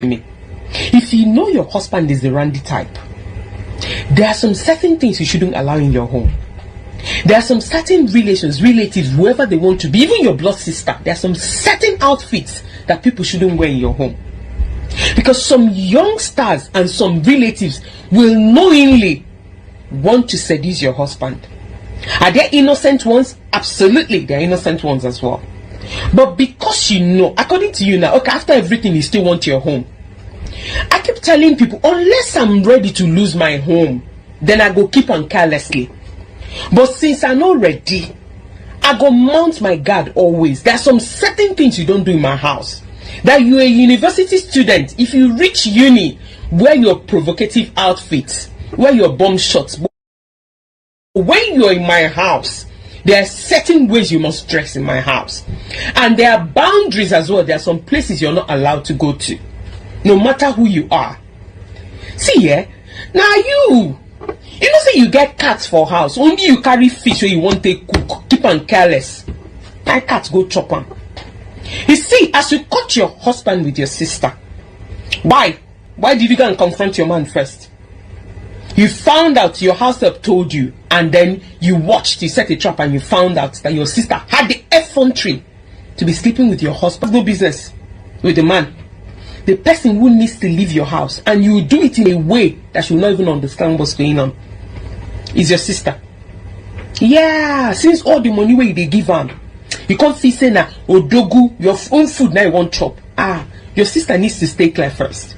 me. If you know your husband is the randy type, there are some certain things you shouldn't allow in your home. There are some certain relatives, whoever they want to be, even your blood sister. There are some certain outfits that people shouldn't wear in your home. Because some youngsters and some relatives will knowingly want to seduce your husband. Are there innocent ones? Absolutely, there are innocent ones as well. But because you know, according to you now, okay, after everything, you still want your home. I keep telling people, unless I'm ready to lose my home, then I go keep on carelessly. But since I'm not ready, I go mount my guard always. There are some certain things you don't do in my house. That you're a university student, if you reach uni, wear your provocative outfits, wear your bomb shots. When you're in my house, there are certain ways you must dress in my house. And there are boundaries as well. There are some places you're not allowed to go to, no matter who you are. See, yeah? Now you know say you get cats for house, only you carry fish where you want to cook, keep on careless. That cat go chop on. You see, as you caught your husband with your sister, why did you go and confront your man first? You found out, your house help told you, and then you watched, you set a trap, and you found out that your sister had the effrontery to be sleeping with your husband. No business with the man. The person who needs to leave your house, and you do it in a way that she will not even understand what's going on, is your sister. Yeah, since all the money where they give her, you can't feel say na odogu, your own food now you want chop. Your sister needs to stay clear first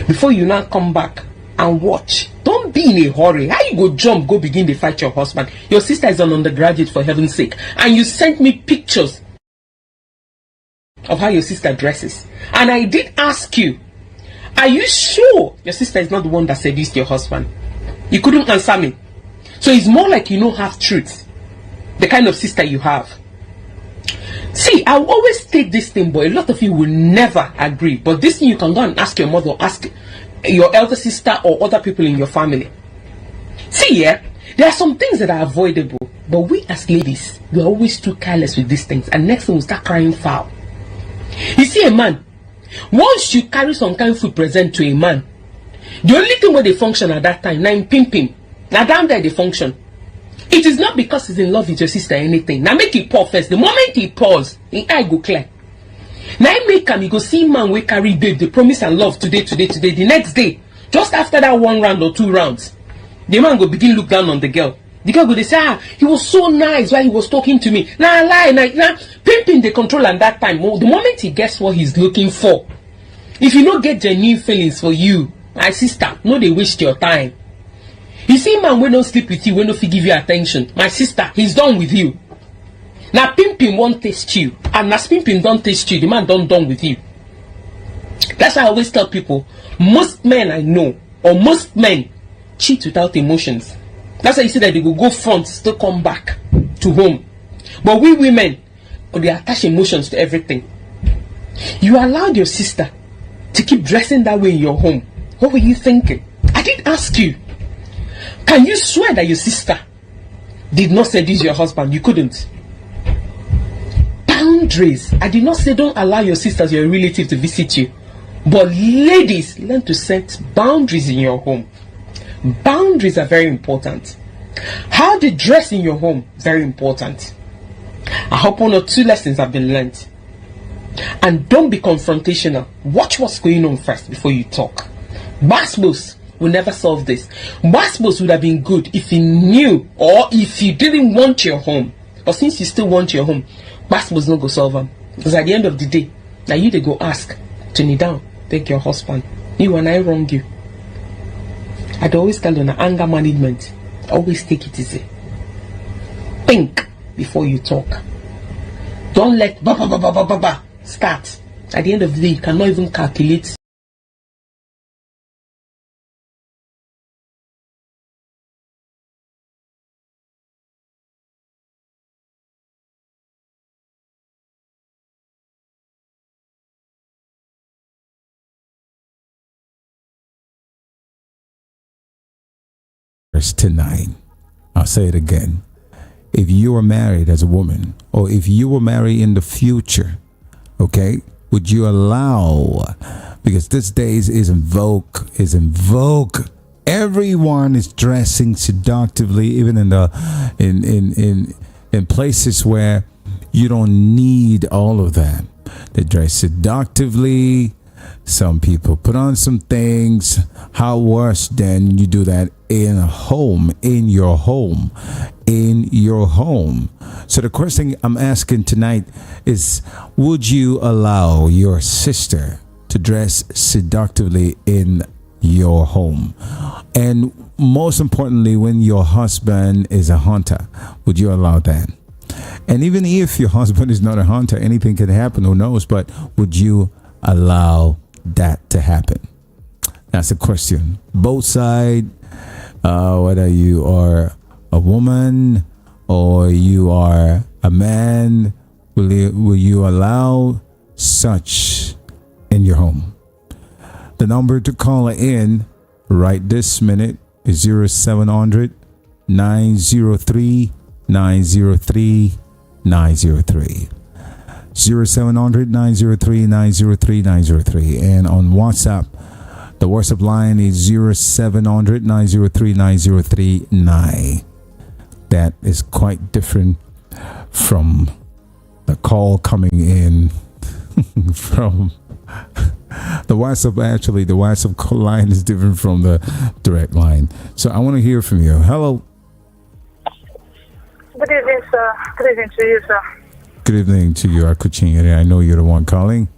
before you now come back and watch. Don't be in a hurry. How you go jump, go begin to fight your husband? Your sister is an undergraduate, for heaven's sake, and you sent me pictures of how your sister dresses, and I did ask you, are you sure your sister is not the one that seduced your husband? You couldn't answer me. So it's more like you know half truth, the kind of sister you have. See, I will always state this thing, but a lot of you will never agree. But this thing you can go and ask your mother, ask your elder sister, or other people in your family. See, yeah, there are some things that are avoidable, but we as ladies, we are always too careless with these things, and next thing we start crying foul. You see, a man, once you carry some kind of food present to a man, the only thing where they function at that time, now in pimping, now down there they function. It is not because he's in love with your sister or anything. Now make it pour first. The moment he pours, his eye go clear. Now he make him, you go see man we carry babe, they promise and love today. The next day, just after that 1 round or 2 rounds, the man go begin look down on the girl. The girl go they say, he was so nice while he was talking to me. Nah, lie, nah, pimping the control at that time. The moment he gets what he's looking for, if you don't get genuine feelings for you, my sister, no, they waste your time. You see, man, we don't sleep with you, we don't give you attention. My sister, he's done with you. Now, pimping won't taste you, and as pimping don't taste you, the man done with you. That's why I always tell people, most men I know, or most men, cheat without emotions. That's why you see that they go front, still come back to home. But we women, they attach emotions to everything. You allowed your sister to keep dressing that way in your home. What were you thinking? I did ask you. Can you swear that your sister did not seduce your husband? You couldn't. Boundaries. I did not say don't allow your sisters, your relative, to visit you. But ladies, learn to set boundaries in your home. Boundaries are very important. How they dress in your home, very important. I hope 1 or 2 lessons have been learned. And don't be confrontational. Watch what's going on first before you talk. Basbos will never solve this. Basbos would have been good if you knew, or if you didn't want your home. But since you still want your home, Basbos not go solve them. Because at the end of the day, now you they go ask to kneel down, beg your husband, you and I wrong you. I'd always tell you, anger management, always take it easy. Think before you talk. Don't let start. At the end of the day, you cannot even calculate. To 9. I'll say it again. If you are married as a woman, or if you will marry in the future, okay, would you allow? Because these days is in vogue. Everyone is dressing seductively, even in places where you don't need all of that. They dress seductively. Some people put on some things. How worse then you do that in your home. So the question I'm asking tonight is, would you allow your sister to dress seductively in your home? And most importantly, when your husband is a hunter, would you allow that? And even if your husband is not a hunter, anything can happen, who knows, but would you allow that to happen? That's the question. Both sides, whether you are a woman or you are a man, will you allow such in your home? The number to call in right this minute is 0700 903 903 903. 0700 903 903 903. And on WhatsApp, the WhatsApp line is 0700 903 903 9. That is quite different from the call coming in from the WhatsApp. Actually, the WhatsApp call line is different from the direct line. So I want to hear from you. Hello. Good evening, sir. Good evening to you, sir. Good evening to you, Akuchinyere. I know you're the one calling.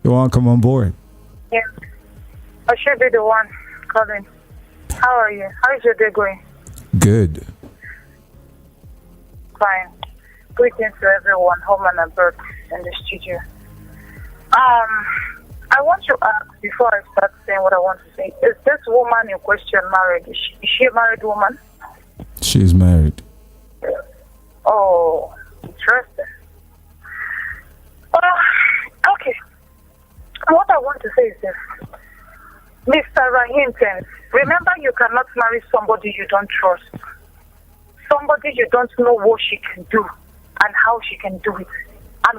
You're welcome on board. Yeah. I should be the one calling. How are you? How is your day going? Good. Fine. Greetings to everyone, home and abroad in the studio. I want to ask, before I start saying what I want to say, is this woman in question married? Is she a married woman? She's married. Oh, interesting. Okay. What I want to say is this. Mr. Rahim, remember you cannot marry somebody you don't trust. Somebody you don't know what she can do and how she can do it. And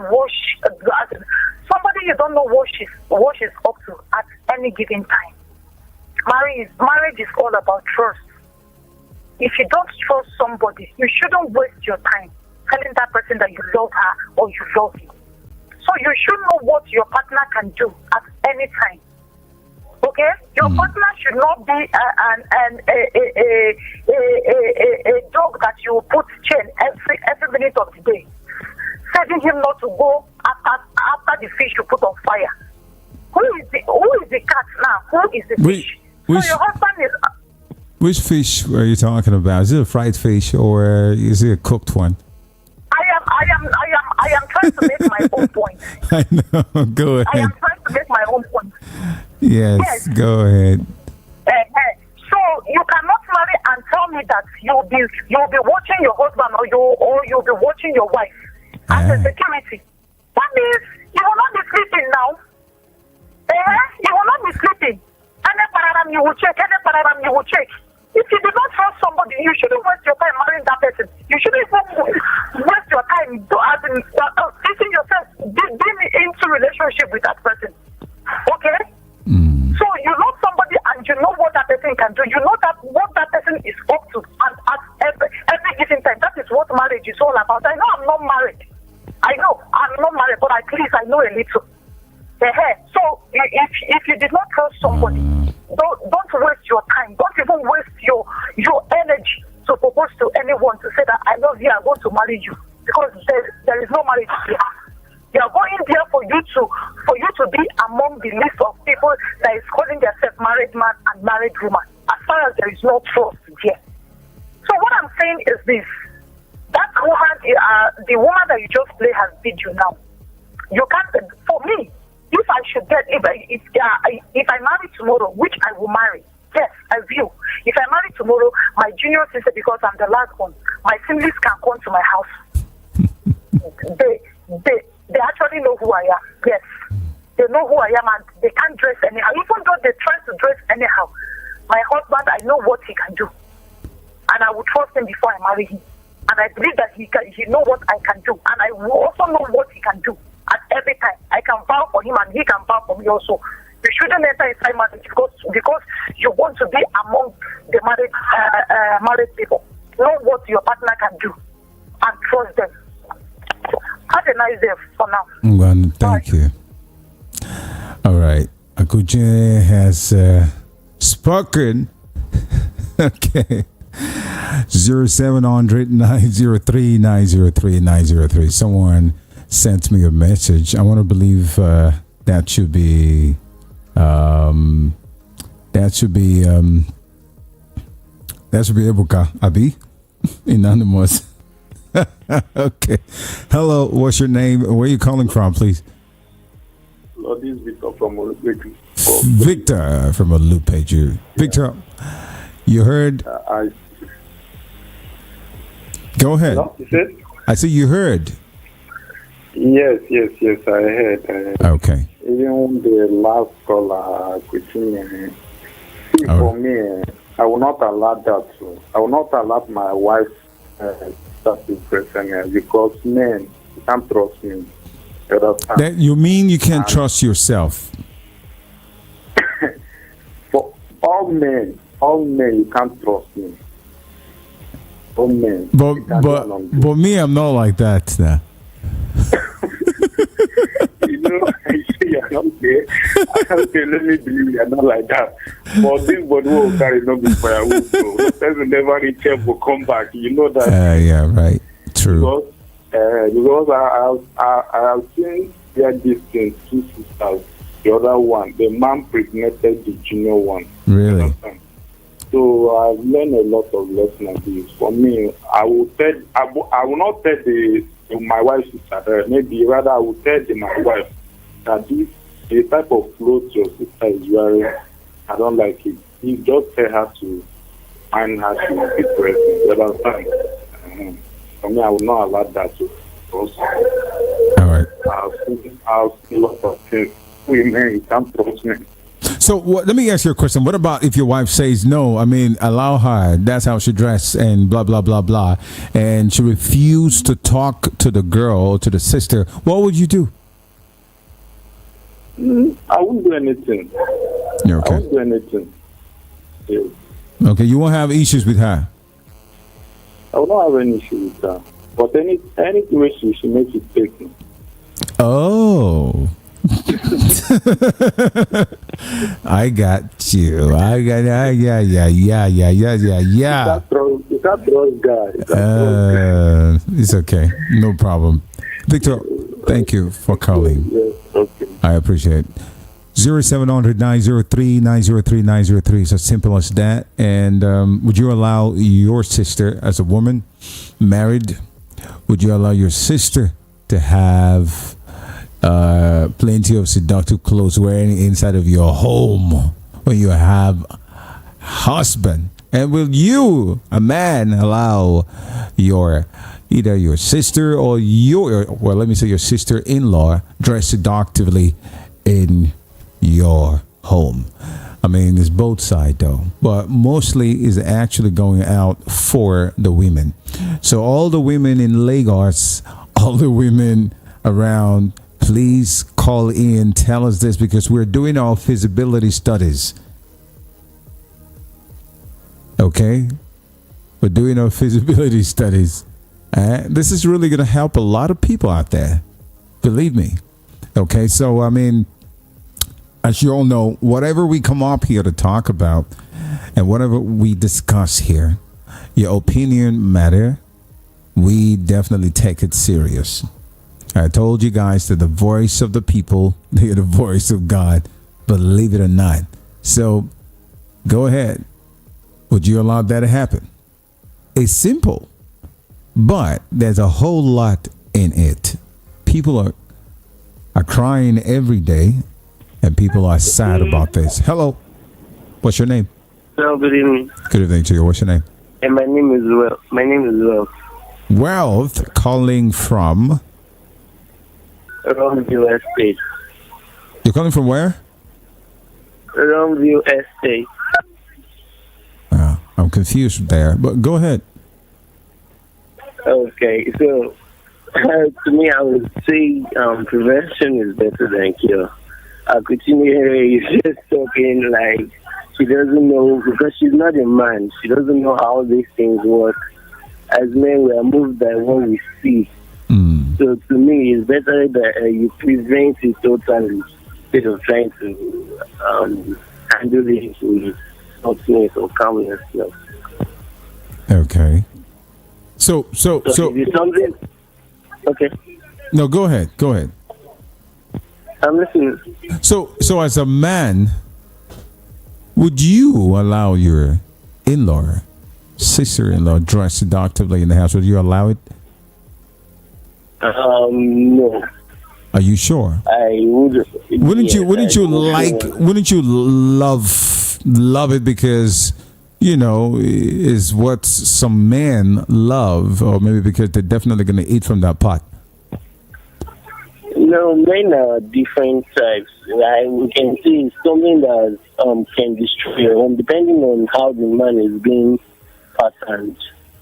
somebody you don't know what she's up to at any given time. Marriage is all about trust. If you don't trust somebody, you shouldn't waste your time telling that person that you love her or you love him. So you should know what your partner can do at any time. Okay? Your partner should not be a dog that you put chain every minute of the day, telling him not to go after the fish you put on fire. Who is the cat now? Who is the fish? So your husband is. Which fish are you talking about? Is it a fried fish or is it a cooked one? I am trying to make my own point. I know. Go ahead. I am trying to make my own point. Yes. Go ahead. So you cannot marry and tell me that you'll be watching your husband or you'll be watching your wife as a security. That means you will not be sleeping now. You will not be sleeping. Any paradigm you will check. If you do not trust somebody, you shouldn't waste your time marrying that person. You shouldn't even waste your time getting yourself being into relationship with that person. Okay? So you love somebody and you know what that person can do. You know that what that person is up to and at every given time. That is what marriage is all about. I know I'm not married. But at least I know a little. So if you did not trust somebody, don't waste your time. Don't even waste your energy to propose to anyone to say that I love you, I'm going to marry you, because there is no marriage here. You are going there for you to be among the list of people that is calling themselves married man and married woman. As far as there is no trust here. So what I'm saying is this: that woman, the woman that you just play has beat you now. You can't. For me, if I should get, if I marry tomorrow, which I will marry, yes, I will. If I marry tomorrow, my junior sister, because I'm the last one, my siblings can come to my house. They actually know who I am. Yes, they know who I am, and they can't dress anyhow. Even though they try to dress anyhow, my husband, I know what he can do, and I will trust him before I marry him. And I believe that he know what I can do, and I will also know what he can do. At every time, I can vow for him family also. You shouldn't enter inside marriage because you want to be among the married people. Know what your partner can do and trust them. Have a nice day for now. Well, thank you. All right. Akuje has spoken. Okay. 0700-903-903-903. Someone sent me a message. I want to believe that should be Ebuka Abi anonymous. Okay. Hello, what's your name? Where are you calling from, please? This is Victor from Olupeju. Victor from Olupeju. Victor, you heard? Go ahead. Hello? You said? I said you heard. Yes, I heard. Okay. Even the last caller, Christine, for me, I will not allow that. I will not allow my wife start to present because men, you can't trust me. That you mean you can't trust yourself? For all men, you can't trust me. All men. But me, I'm not like that now. You're not there. Okay, let me believe you're not like that. But this body will carry no be firewood. Person never reach up will come back. You know that. Yeah, right. True. Because I have seen their distance, two sisters. The other one, the man pregnanted the junior one. Really? So I've learned a lot of lessons like this. For me, I will not tell my wife's sister. Maybe rather I will tell my wife that the type of clothes your sister is wearing, I don't like it. You just tell her to find her to be present. You understand? For me, I will not allow that to also. All right. I've seen a lot of things. Women, you can't trust me. So let me ask you a question. What about if your wife says no? I mean, allow her. That's how she dress and blah, blah, blah, blah. And she refused to talk to the girl, to the sister. What would you do? I won't do anything. You're okay. I won't do anything. Yes. Okay, you won't have issues with her? I will not have any issue with her. But any way she makes it take me. Oh. I got you. Yeah. That guy. It's okay. No problem. Victor, thank you for calling. Yes, okay. I appreciate it. 0700-903-903-903. It's as simple as that. And would you allow your sister, as a woman, married, would you allow your sister to have plenty of seductive clothes wearing inside of your home when you have husband? And will you, a man, allow either your sister or let me say your sister-in-law dress seductively in your home? I mean, it's both sides though, but mostly is actually going out for the women. So all the women in Lagos, all the women around, please call in, tell us this, because we're doing our feasibility studies. Okay? We're doing our feasibility studies. This is really going to help a lot of people out there. Believe me. Okay, so I mean, as you all know, whatever we come up here to talk about and whatever we discuss here, your opinion matter. We definitely take it serious. I told you guys that the voice of the people, they're the voice of God, believe it or not. So go ahead. Would you allow that to happen? It's simple, but there's a whole lot in it. People are crying every day, and people are sad about this. Hello. What's your name? Hello, good evening. Good evening to you. What's your name? And my name is Wealth. Wealth, calling from? Romview Estate. You're calling from where? Romview Estate. I'm confused there, but go ahead. Okay, so to me, I would say prevention is better than cure. Akutinere is just talking like she doesn't know because she's not a man. She doesn't know how these things work. As men, we are moved by what we see. So to me, it's better that you prevent it totally instead of trying to handle it with softness or calmness. No. Okay. So If it's something, okay, no, go ahead. I'm listening. So as a man, would you allow your in-law, sister-in-law, dress seductively in the house? Would you allow it? No. Are you sure? I would. Wouldn't you love it because is what some men love, or maybe because they're definitely going to eat from that pot? No, men are different types. We can see something that can destroy your home depending on how the man is being patterned.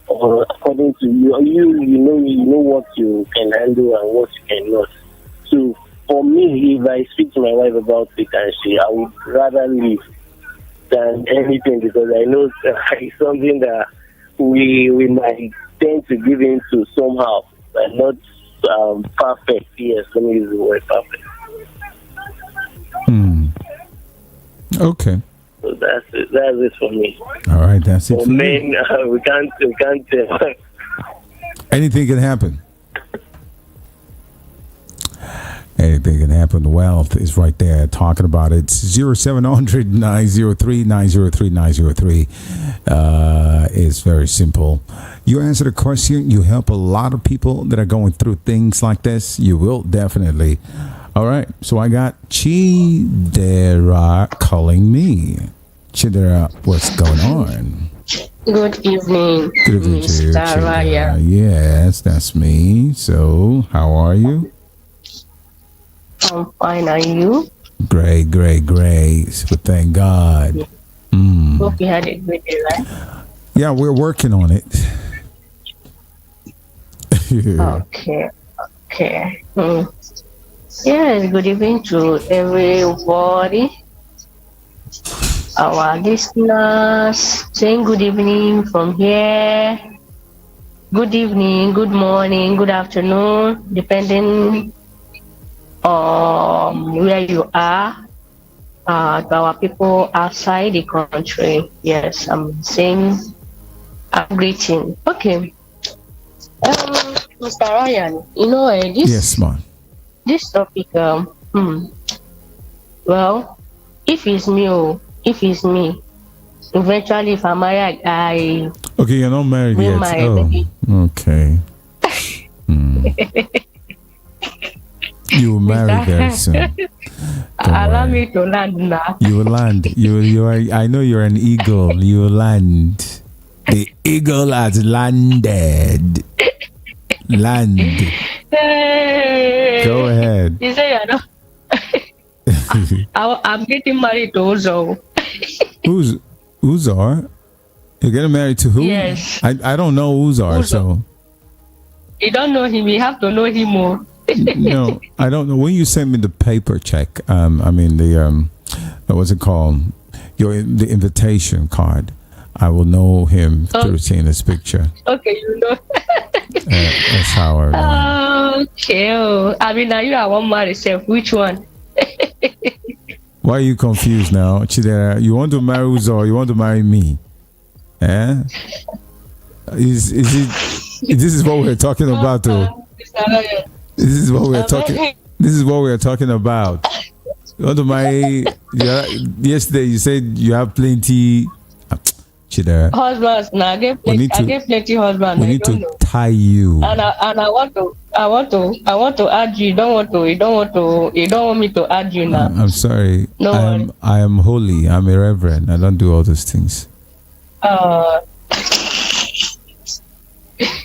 Or according to you know what you can handle and what you cannot. So for me, if I speak to my wife about it and I would rather leave than anything because I know it's something that we might tend to give into somehow, but not perfect. Yes, let me use the word perfect. Okay. So that's it. That's it for me. All right, that's it. For men, we can't. Anything can happen. Anything can happen. Wealth is right there talking about it. 0700 903 903 903. It's very simple. You answer the question. You help a lot of people that are going through things like this. You will definitely. All right. So I got Chidera calling me. Chidera, what's going on? Good evening, Good evening to you, Mr. Raya. Yes, that's me. So, how are you? I'm fine, are you? Great. But thank God. Hope you had a good day, right? Yeah, we're working on it. Okay. Yes, good evening to everybody. Our listeners, saying good evening from here. Good evening, good morning, good afternoon, depending on where you are. To our people outside the country. Yes, I'm saying a greeting. Okay. Mr. Ryan, Yes, ma'am. this topic, well, if it's me, eventually if I'm married, I Okay, you're not married will yet. marry. Okay. You will marry very soon. Don't Allow worry. me to land now. You will land. You are. I know you're an eagle. You will land. The eagle has landed. Land. Hey. Go ahead. You say I don't. I'm getting married to Ozo. Who's Uzar? You're getting married to who? Yes. I don't know Uzar, Uzar. so. You don't know him. You have to know him more. No, I don't know. When you send me the paper check, the what's it called? The invitation card. I will know him through seeing this picture. Okay, you know. That's how I know. Okay. I mean, now you are one man yourself. Which one? Why are you confused now, Chidera? You want to marry Uzar? Or you want to marry me? Eh? Is it? This is what we're talking about, though. This is what we're talking. This is what we're talking about. You want to marry? Yesterday you said you have plenty. Chidera. Husbands. Now I get plenty husbands. We need to tie you. And I want to add you. You don't want me to add you now. I'm sorry. No. I am holy. I'm a reverend. I don't do all those things.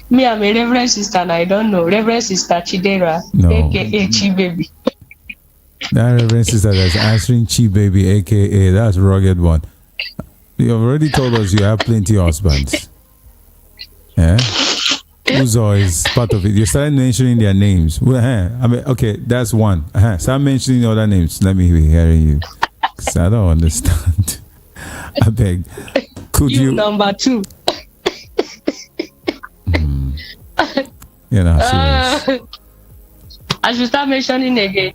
Me, I'm a Reverend Sister, and I don't know. Reverend Sister Chidera, No. aka Chi Baby. That reverend sister that's answering Chi Baby, aka that's rugged one. You have already told us you have plenty of husbands. Yeah? Uzo is part of it. You started mentioning their names. Well, I mean, okay, that's one. Start mentioning other names. Let me be hearing you. Because I don't understand. I beg. Could you? Number 2. You know, serious. I should start mentioning again.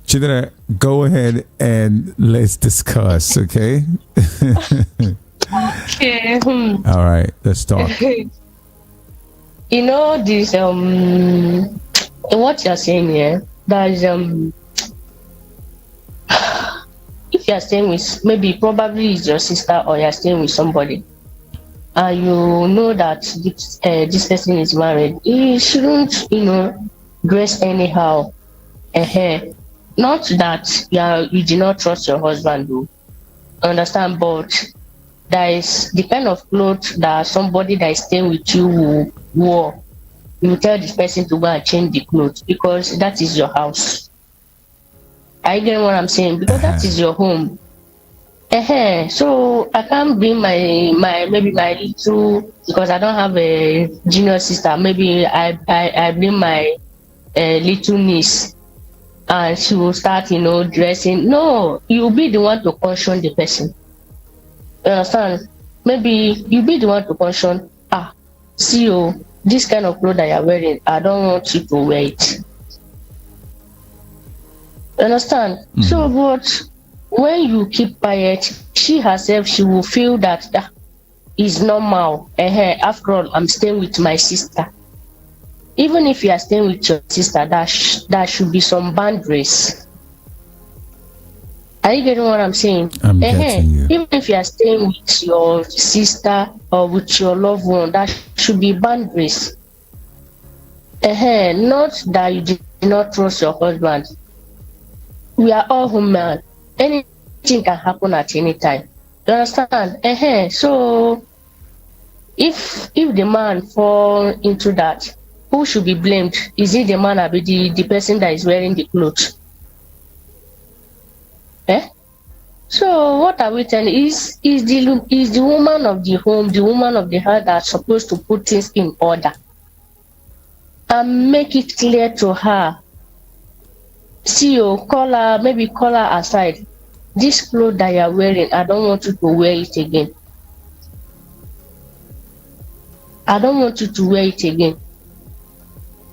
Chidera, go ahead and let's discuss, okay? Okay. All right, let's talk. You know this what you're saying here, that is if you're staying with, maybe probably it's your sister, or you're staying with somebody, and you know that this person is married, you shouldn't, dress anyhow. Not that you do not trust your husband, though. Understand, but there is the kind of clothes that somebody that is staying with you wore. You tell this person to go and change the clothes because that is your house. Are you getting what I'm saying? Because that is your home. So I can't bring my maybe my little, because I don't have a junior sister. Maybe I bring my little niece, and she will start, dressing. No, you'll be the one to caution the person. You understand? Maybe you be the one to caution. See you, this kind of clothes that you're wearing, I don't want you to wear it. You understand? So, but when you keep quiet, she herself, she will feel that is normal. After all, I'm staying with my sister. Even if you are staying with your sister, that should be some boundaries. Are you getting what I'm saying? I'm getting you. Even if you are staying with your sister or with your loved one, that should be boundaries. Not that you do not trust your husband. We are all human. Anything can happen at any time. You understand? So if the man fall into that, who should be blamed? Is it the man or the person that is wearing the clothes? So what are we telling? Is the woman of the home, the woman of the house, that's supposed to put things in order and make it clear to her. See you, call her aside. This clothes that you're wearing, I don't want you to wear it again. I don't want you to wear it again.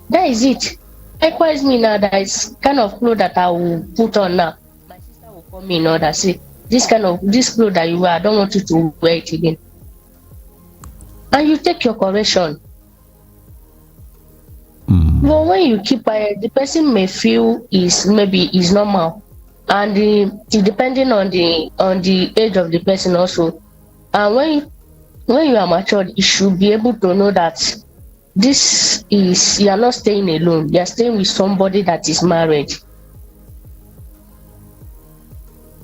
That is it. Likewise, me now, that is kind of clothes that I will put on now. My sister will call me in order, say, this clothes that you wear, I don't want you to wear it again. And you take your correction. But when you keep quiet, the person may feel is normal, and depending on the age of the person also. And when you are matured, you should be able to know that you are not staying alone. You are staying with somebody that is married.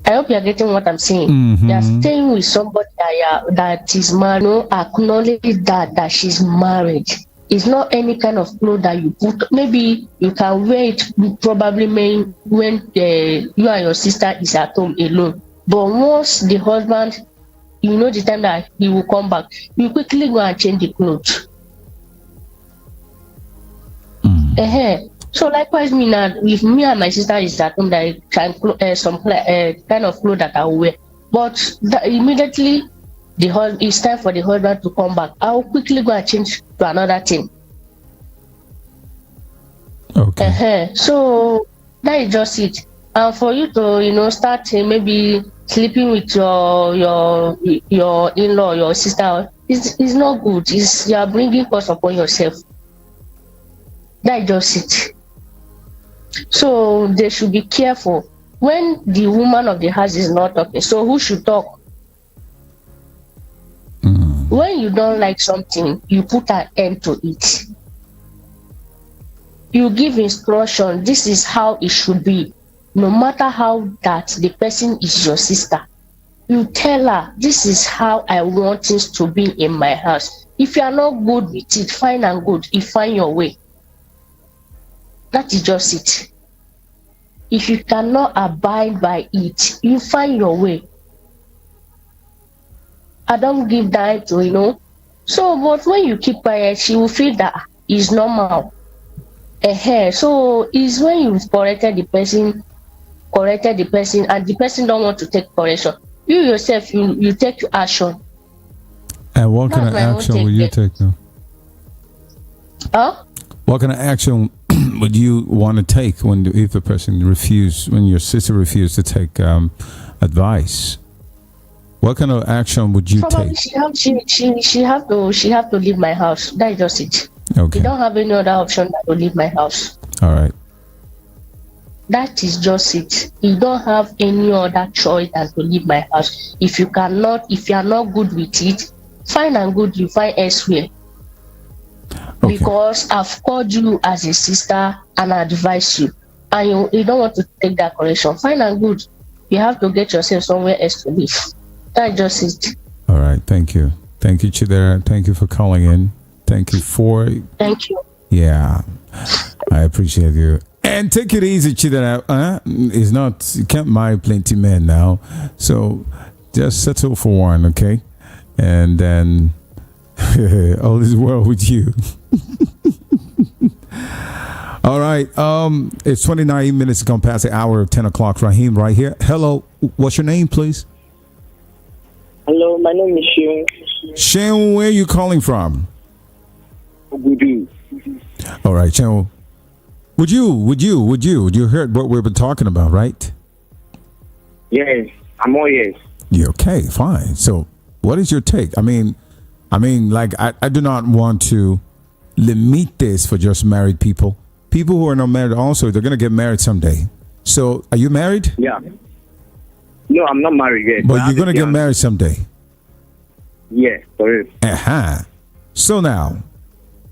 I hope you are getting what I'm saying. You are staying with somebody that is married. No, acknowledge that she's married. It's not any kind of clothes that you put. Maybe you can wear it probably when you and your sister is at home alone. But once the husband, the time that he will come back, you quickly go and change the clothes. So likewise, me now, if me and my sister is at home, that I can some kind of clothes that I will wear. But immediately it's time for the husband to come back, I will quickly go and change to another thing. Okay. So that is just it. And for you to start maybe sleeping with your in-law, your sister, is not good. You are bringing cost upon yourself. That is just it. So they should be careful when the woman of the house is not talking. So who should talk? When you don't like something, you put an end to it. You give instruction. This is how it should be. No matter how that the person is your sister, you tell her, this is how I want things to be in my house. If you are not good with it, fine and good. You find your way. That is just it. If you cannot abide by it, you find your way. I don't give time to So, but when you keep quiet, she will feel that it's normal. So it's when you've corrected the person, and the person don't want to take correction. You yourself, you take action. And what kind of That's my own action will you take now? Huh? What kind of action would you want to take if the person refused, when your sister refused to take advice? What kind of action would you Probably take? she have to leave my house. That's just it. Okay. You don't have any other option than to leave my house. All right. That is just it. You don't have any other choice than to leave my house. If you are not good with it, fine and good, you find elsewhere. Okay. Because I've called you as a sister and I advise you, and you don't want to take that correction. Fine and good. You have to get yourself somewhere else to live. That's just it. All right. Thank you. Thank you, Chidera. Thank you for calling in. Thank you for. Thank you. Yeah. I appreciate you. And take it easy, Chidera. It's not, you can't marry plenty men now. So just settle for one, okay? And then all is well with you. All right. It's 29 minutes gone past the hour of 10 o'clock. Raheem, right here. Hello. What's your name, please? Hello, my name is Seun. Seun, where are you calling from? Ogudu. All right, Seun. Would you heard what we've been talking about, right? Yes, I'm all yes. Yeah, okay, fine. So what is your take? I mean, like, I do not want to limit this for just married people. People who are not married also, they're going to get married someday. So are you married? Yeah. No, I'm not married yet. But you're going to get married someday. Yeah, correct. So now,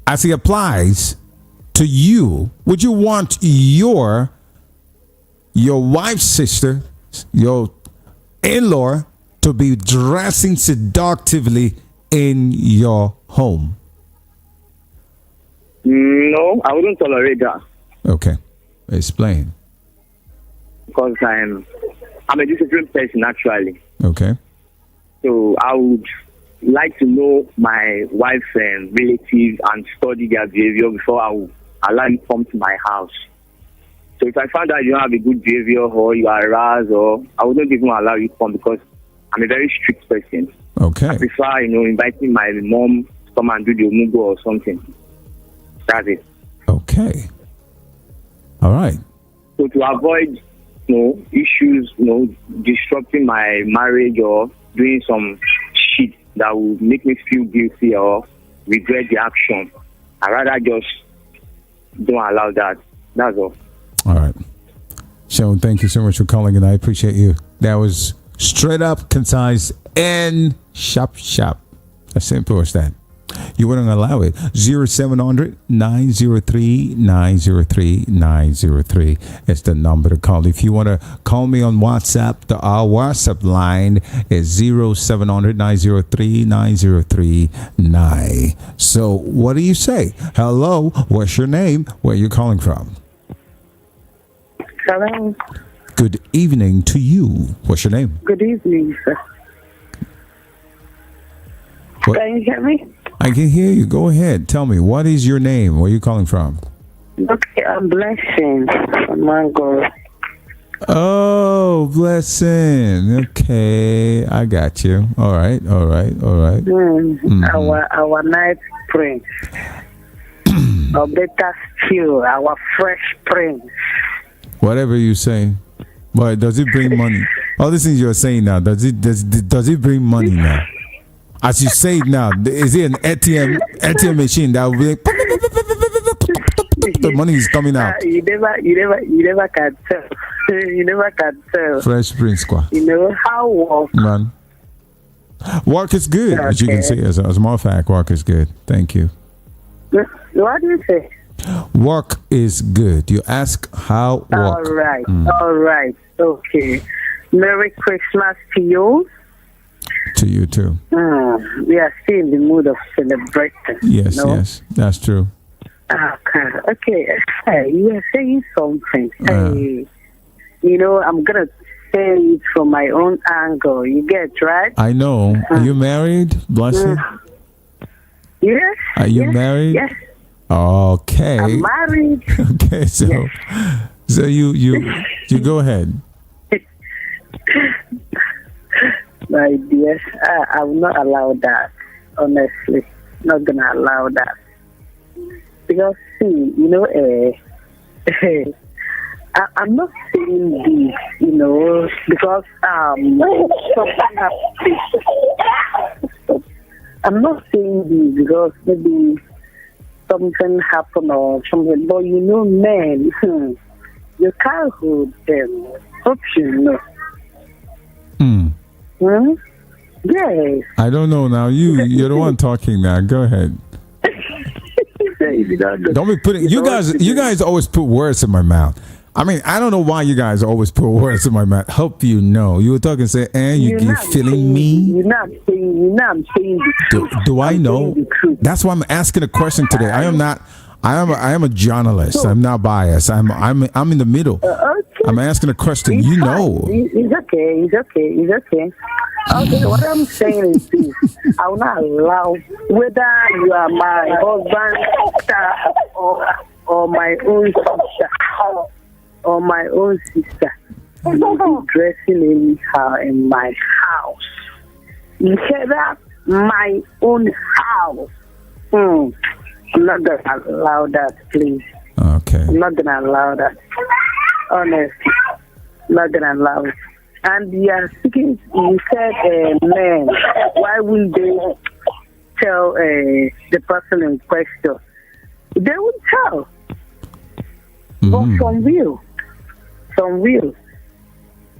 as it applies to you, would you want your wife's sister, your in-law, to be dressing seductively in your home? No, I wouldn't tolerate that. Okay, explain. Because I'm a disciplined person, actually. Okay. So I would like to know my wife's relatives and study their behavior before I will allow you to come to my house. So if I find out you don't have a good behavior or you are harassed, or I wouldn't even allow you to come, because I'm a very strict person. Okay. I prefer, inviting my mom to come and do the omugo or something. That's it. Okay. All right. So to avoid, issues, disrupting my marriage or doing some shit that will make me feel guilty or regret the action, I rather just don't allow that. That's all. All right. Sean, thank you so much for calling, and I appreciate you. That was straight up, concise, and sharp. As simple as that. You wouldn't allow it. 0700 903 903 903 is the number to call. If you want to call me on WhatsApp, our WhatsApp line is 0700 903 903 9. So what do you say? Hello, what's your name? Where are you calling from? Hello. Good evening to you. What's your name? Good evening, sir. What? Can you hear me? I can hear you. Go ahead. Tell me, what is your name? Where are you calling from? Okay, I'm Blessing from Mango. Oh, Blessing. Okay, I got you. All right. Mm-hmm. Our night prince. Or better still, our fresh prince. Whatever you say. But does it bring money? All these things you're saying now, does it bring money now? As you say it now, is it an ATM machine that will be like, the money is coming out? You never can tell. You never can tell. Fresh Prince Squad. You know how work. Man. Work is good, as you can see. As a matter of fact, work is good. Thank you. What do you say? Work is good. You ask how work. All right. All right. Okay. Merry Christmas to you. To you too. We are still in the mood of celebrating. Yes, yes, that's true. Okay. You are saying something. I'm gonna say it from my own angle. You get right? I know. Are you married, Blessing? Yes. Are you yes, married? Yes. Okay. I'm married. Okay, so you go ahead. My dear, I will not allow that. Honestly, not gonna allow that. Because see, I'm not saying this, because something happened. I'm not saying this because maybe something happened or something, but men, you can't hold them. Hope you know. Hmm? Yes. I don't know now. You're the one talking now. Go ahead. Don't be putting you guys always put words in my mouth. I mean, I don't know why you guys always put words in my mouth. Hope you know. You were talking, say, you feeling me? I'm saying the truth. Do I know? That's why I'm asking a question today. I am a journalist. I'm not biased. I'm in the middle. Okay. I'm asking a question. It's know. It's okay. Okay, what I'm saying is this. I will not allow, whether you are my husband's sister or my own sister or my own sister, you be dressing anyhow in my house. You hear that? My own house. I'm not going to allow that, please. Okay. I'm not going to allow that. Honestly, I'm not going to allow it. And you are speaking, you said, men, why will they tell the person in question? They will tell. But from real.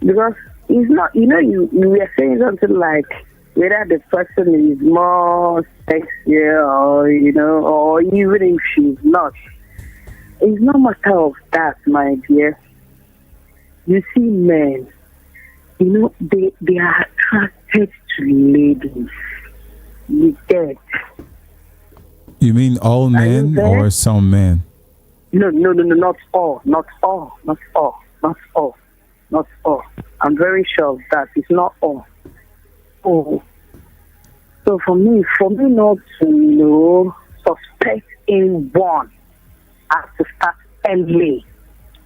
Because it's not, you were saying something like, whether the person is more sexier or, or even if she's not. It's no matter of that, my dear. You see men, they are attracted to ladies. You get. You mean all men or some men? No, not all. I'm very sure of that. It's not all. Oh. So for me not to, suspect anyone, I have to start early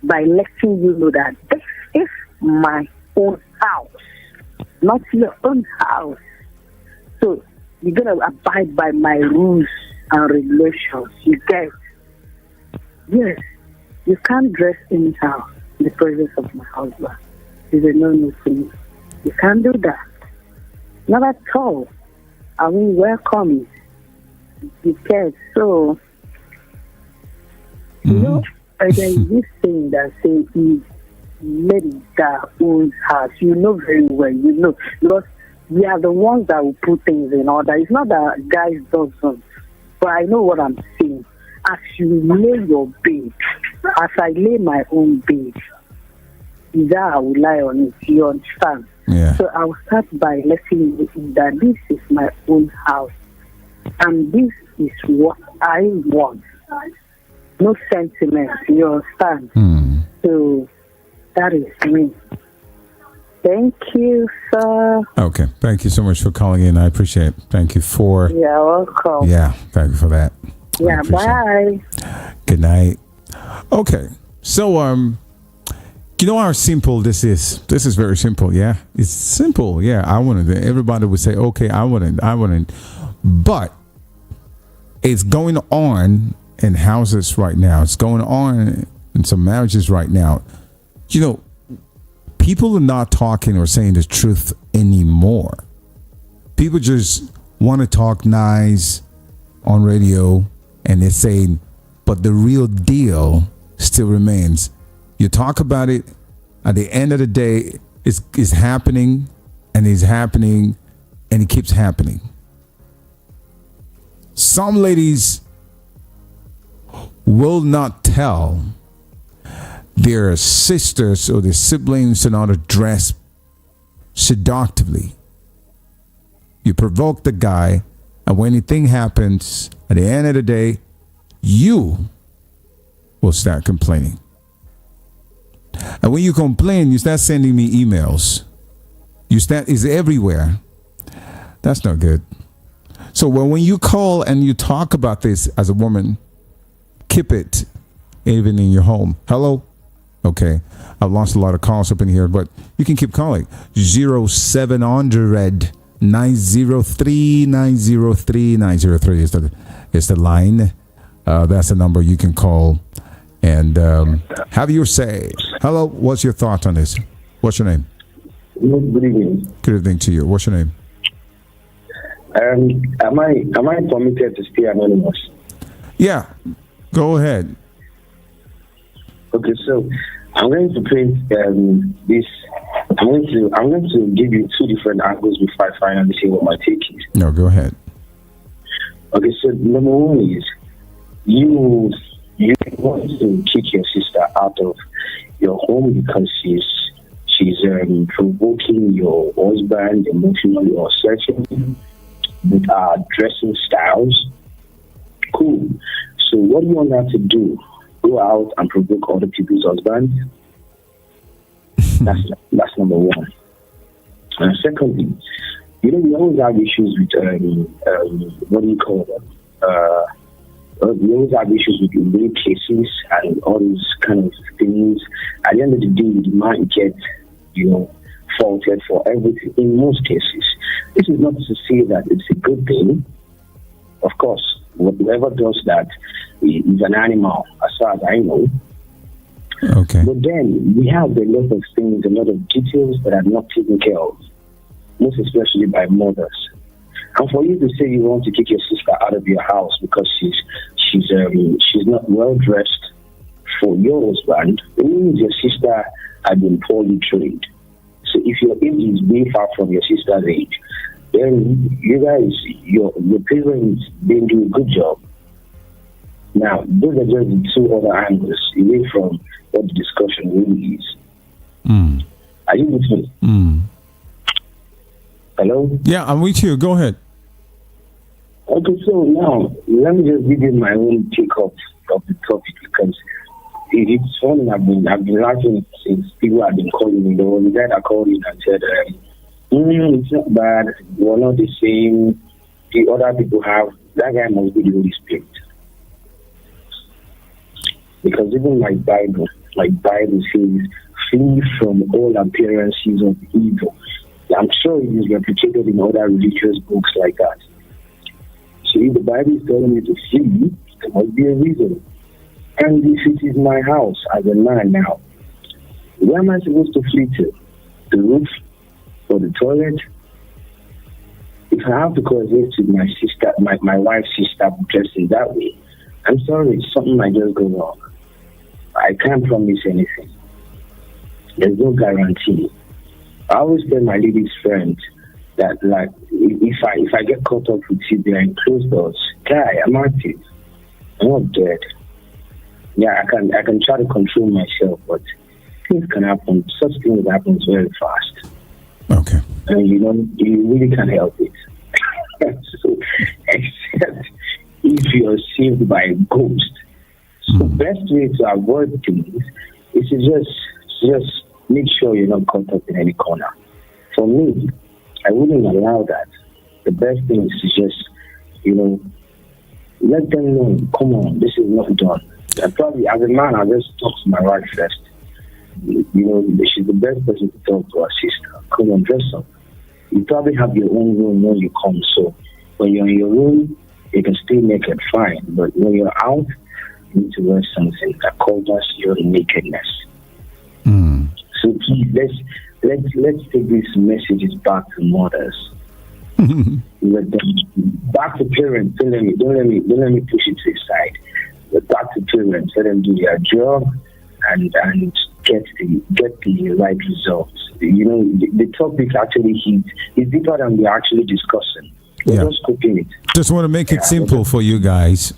by letting you know that this is my own house, not your own house. So you're going to abide by my rules and regulations. You get. Yes, you can't dress anyhow in the presence of my husband. It's a no-no to me. You can't do that. Not at all. I mean, welcome it. You get. So, there's this thing that says if ladies that owns house, very well, because we are the ones that will put things in order. It's not that guys doesn't, but I know what I'm saying. As you lay your bed, as I lay my own bed, is that I will lie on it. You understand? Yeah. So I will start by letting you know that this is my own house, and this is what I want. No sentiment. You understand? So that is me. Thank you, sir. Okay. Thank you so much for calling in. I appreciate it. Thank you for. You're welcome. Yeah. Thank you for that. Yeah. Bye. Good night. Okay. So, you know how simple this is? This is very simple. Yeah. It's simple. Yeah. I want it. Everybody would say, okay, I want it. But it's going on in houses right now. It's going on in some marriages right now. People are not talking or saying the truth anymore. People just want to talk nice on radio, and they're saying, but the real deal still remains. You talk about it, at the end of the day, it's happening, and it's happening, and it keeps happening. Some ladies will not tell their sisters or their siblings in how to dress seductively. You provoke the guy, and when anything happens, at the end of the day, you will start complaining. And when you complain, you start sending me emails. It's everywhere. That's not good. So when you call and you talk about this as a woman, keep it even in your home. Hello? Okay. I've lost a lot of calls up in here, but you can keep calling. 0700 903 903 903 is the line. That's the number you can call and have your say. Hello, what's your thought on this? What's your name? Good evening. Good evening to you. What's your name? Am I permitted to stay anonymous? Yeah, go ahead. Okay, so I'm going to paint this. I'm going to give you two different angles before I finally say what my take is. No, go ahead. Okay, so number one is you want to kick your sister out of your home because she's provoking your husband emotionally or sexually with dressing styles. Cool. So what do you want her to do? Go out and provoke other people's husbands? That's number one. And secondly, we always have issues with what do you call them? We always have issues with rape cases and all these kind of things. At the end of the day, the man gets, faulted for everything in most cases. This is not to say that it's a good thing. Of course, whoever does that is an animal, as far as I know. Okay. But then we have a lot of things, a lot of details that are not taken care of, most especially by mothers. And for you to say you want to kick your sister out of your house because she's not well dressed for your husband, it means your sister had been poorly trained. So if your age is way far from your sister's age, then you guys, your parents didn't do a good job. Now, those are just the two other angles away from what the discussion really is. Are you with me? Hello? Yeah, I'm with you. Go ahead. Okay, so now let me just give you my own take of the topic because it's funny. I've been laughing since people have been calling me. There was a guy that called in and said, "It's not bad. We're not the same. The other people have." That guy must be the Holy Spirit, because even my Bible says, "Flee from all appearances of evil." I'm sure it is replicated in other religious books like that. So if the Bible is telling me to flee, there must be a reason. And if it is my house as a man now, where am I supposed to flee to? The roof or the toilet? If I have to coexist with my sister, my wife's sister dressing that way, I'm sorry, something might just go wrong. I can't promise anything. There's no guarantee. I always tell my ladies friends that, like, if I get caught up with you behind closed doors, guy, I'm active. I'm not dead. Yeah, I can try to control myself, but things can happen. Such things happen very fast. Okay. And you really can't help it. So, except if you're saved by a ghost. So best way to avoid things is to just make sure you're not caught up in any corner. For me, I wouldn't allow that. The best thing is to just, let them know, come on, this is not done. And probably as a man, I'll just talk to my wife first. She's the best person to talk to, her sister. Come on, dress up. You probably have your own room when you come, so when you're in your room, you can stay naked, fine. But when you're out, you need to wear something that covers your nakedness. So please, let's take these messages back to mothers. Back to parents. Don't let me push it to the side. But back to parents, let them do their job and get the right results. The topic actually is deeper than we're actually discussing. We're just coping it. Just want to make it simple for you guys.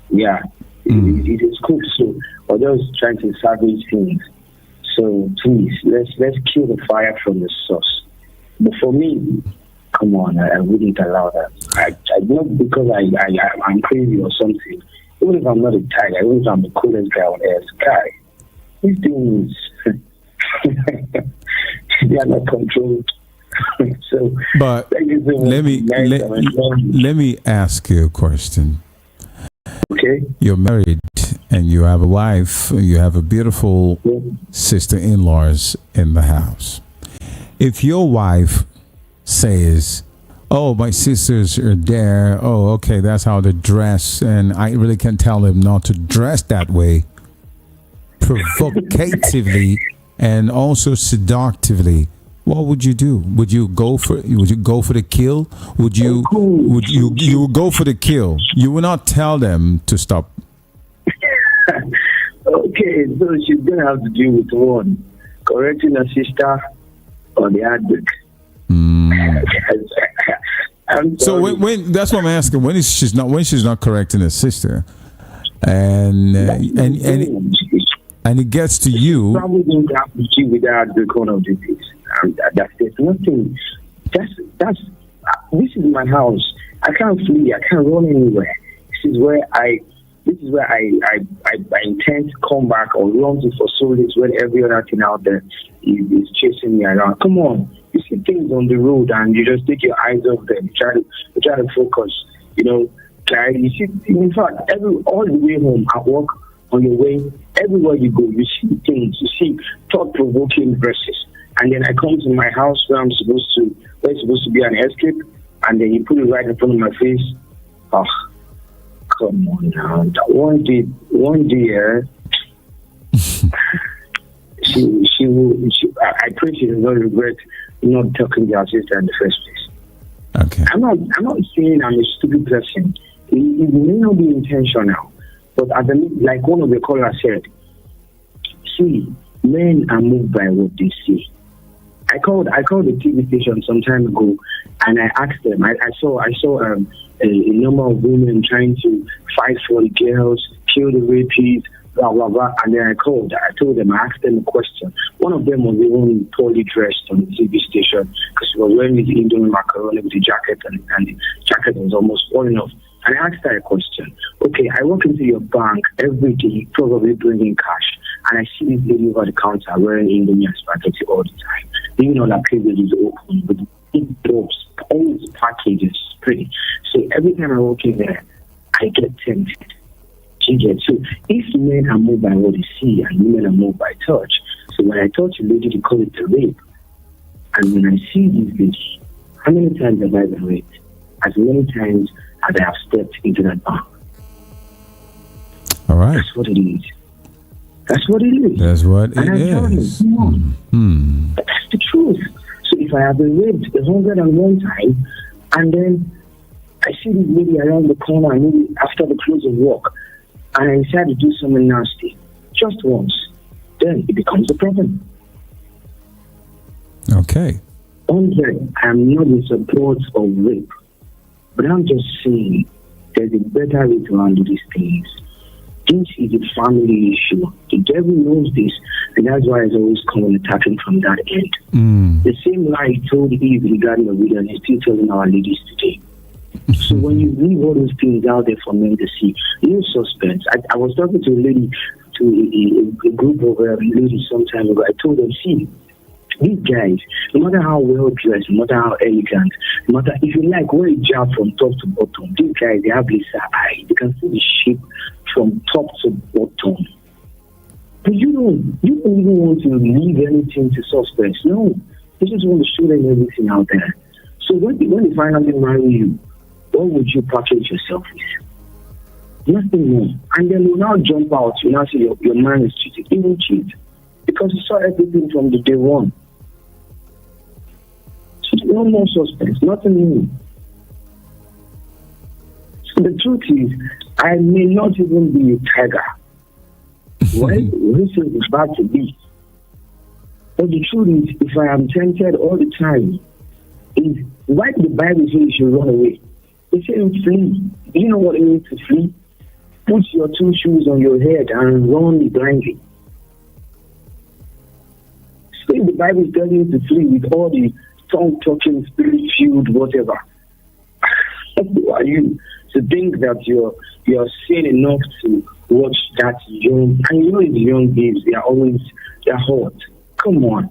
Yeah, it is cool. So we're just trying to salvage things. So please, let's kill the fire from the source. But for me, come on, I wouldn't allow that. I not because I'm crazy or something. Even if I'm not a tiger, even if I'm the coolest guy on earth, guy, these things they are not controlled. So, But thank you so much. let me ask you a question. Okay. You're married and you have a wife, you have a beautiful sister-in-laws in the house. If your wife says, "Oh, my sisters are there. Oh, okay, that's how they dress, and I really can't tell them not to dress that way," provocatively and also seductively, what would you do? Would you go for the kill? Would you go for the kill? You will not tell them to stop. Okay, so she's gonna have to deal with one, correcting her sister or the addict. So when that's what I'm asking. When she's not correcting her sister, and it gets to you. Probably don't have to deal with that because of this. That's nothing. This is my house. I can't flee. I can't run anywhere. This is where I intend to come back or run to for solace when every other thing out there is chasing me around. Come on, you see things on the road and you just take your eyes off them. You try to focus. You see. In fact, all the way home at work, on your way, everywhere you go, you see things. You see thought-provoking verses. And then I come to my house where it's supposed to be an escape, and then you put it right in front of my face. Oh, come on now. One day, she will. I pray she does not regret not talking to her sister in the first place. Okay. I'm not saying I'm a stupid person. It may not be intentional, but like one of the callers said, see, men are moved by what they see. I called the TV station some time ago, and I asked them. I saw a number of women trying to fight for the girls, kill the rapists, blah blah blah. And then I told them, I asked them a question. One of them was even poorly dressed on the TV station because she was wearing the Indian macaroni with the jacket, and the jacket was almost falling off. And I asked her a question. Okay, I walk into your bank every day, probably bringing cash, and I see this lady over the counter wearing Indomie and spaghetti all the time. Even though that place is open with big doors, all these packages, pretty. So every time I walk in there, I get tempted. So if men are moved by what they see and women are moved by touch, so when I touch a lady, they call it a rape. And when I see these ladies, how many times have I been raped? As many times as I have stepped into that bank. All right. That's what it is. That's what it is. That's what and it is. But that's the truth. So if I have been raped 101 times, and then I see this lady around the corner, maybe after the close of work, and I decide to do something nasty, just once, then it becomes a problem. Okay. Andre, I'm not in support of rape, but I'm just saying there's a better way to handle these things. This is a family issue. The devil knows this, and that's why it's always coming attacking from that end. The same lie he told Eve regarding the widow, and he's still telling our ladies today. So when you leave all those things out there for men to see, no suspense. I was talking to a lady, to a group of ladies some time ago. I told them, see, these guys, no matter how well dressed, no matter how elegant, no matter if you like wear a job from top to bottom, these guys, they have laser eye. They can see the shape from top to bottom. But you don't even want to leave anything to suspense. No, you just want to show them everything out there. So when they finally marry you, what would you package yourself with? Nothing more. And then you now jump out, you now say your man is cheating. He will cheat because he saw everything from the day one. So no more suspense, nothing new. So the truth is, I may not even be a tiger. Well, this is bad to be. But the truth is, if I am tempted all the time, is why the Bible says you should run away? It says flee. Do you know what it means to flee? Put your two shoes on your head and run blindly. So the Bible is telling you to flee with all the tongue-talking, spirit-filled, whatever. Who are you to think that you're sane enough to watch that young, and you know the young babes, they're hot. Come on.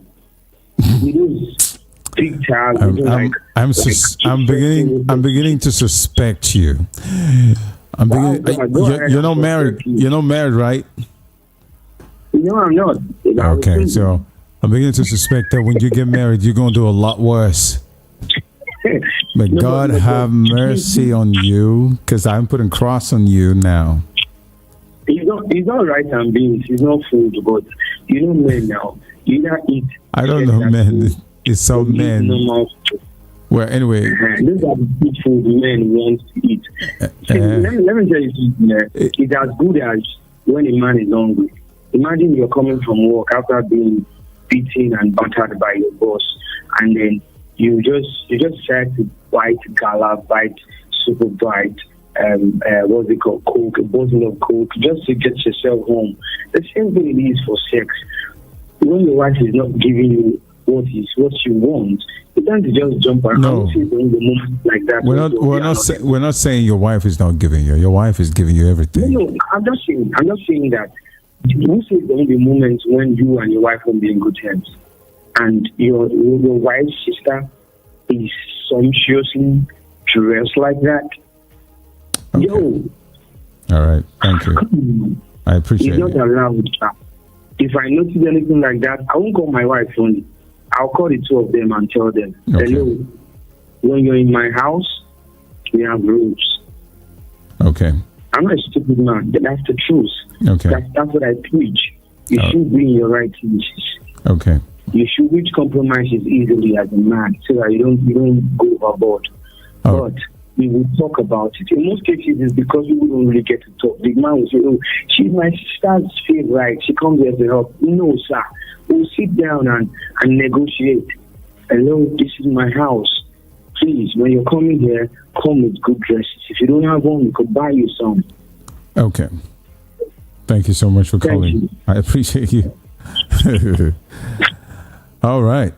big child. Like, I'm beginning to suspect you. You're not married. You're not married, right? No, I'm not. Okay, so I'm beginning to suspect that when you get married, you're going to do a lot worse. May God have mercy on you, because I'm putting cross on you now. He's not right and beans. He's not food, but you know men now. You either eat. I don't know, man. It's so men. Well, anyway. These are the good food men want to eat. Let me tell you something. It's as good as when a man is hungry. Imagine you're coming from work after being beaten and battered by your boss, and then you just decide to bite gala, bite super bite, what's it called, Coke, a bottle of Coke, just to get yourself home. The same thing it is for sex. When your wife is not giving you what you want, you tend to just jump around. No. Like that. We're not saying your wife is not giving you. Your wife is giving you everything. No, I'm not saying that. You say there will be moments when you and your wife won't be in good terms, and your wife's sister is sumptuously dressed like that. Okay. Yo. All right. Thank you. I appreciate it. It's not allowed. If I notice anything like that, I won't call my wife only. I'll call the two of them and tell them, hello, when you're in my house, we have rules. Okay. I'm not a stupid man. That's the truth. Okay. That's what I preach. You should be in your right places. Okay. You should reach compromises easily as a man so that you don't go overboard. But we will talk about it. In most cases, it's because we don't really get to talk. The man will say, oh, she's my sister's favorite. She comes here to help. No, sir. We'll sit down and negotiate. Hello, this is my house. Please, when you're coming here, come with good dresses. If you don't have one, we could buy you some. Okay. Thank you so much for calling. I appreciate you. All right.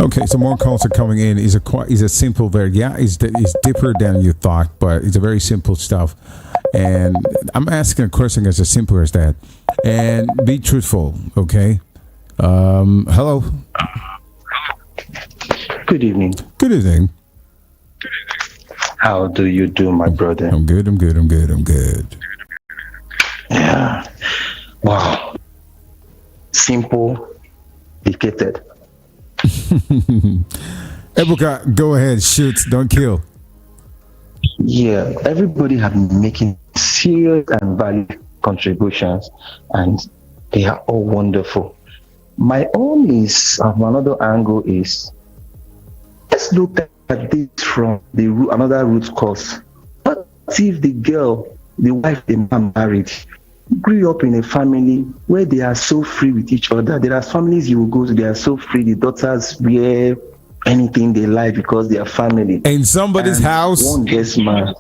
Okay, so more calls are coming in. It's a simple, it's deeper than you thought, but it's a very simple stuff. And I'm asking a question as simple as that. And be truthful, okay? Hello. Good evening. Good evening. How do you do, my brother? I'm good. Yeah. Wow. Simple, dedicated. Ebuka, go ahead, shoot, don't kill. Yeah, everybody have been making serious and valid contributions, and they are all wonderful. My own is, another angle is, let's look at this from another root cause. What if the wife the man married, grew up in a family where they are so free with each other? There are families you will go to, they are so free, the daughters wear anything they like because they are family. In somebody's house? One gets married.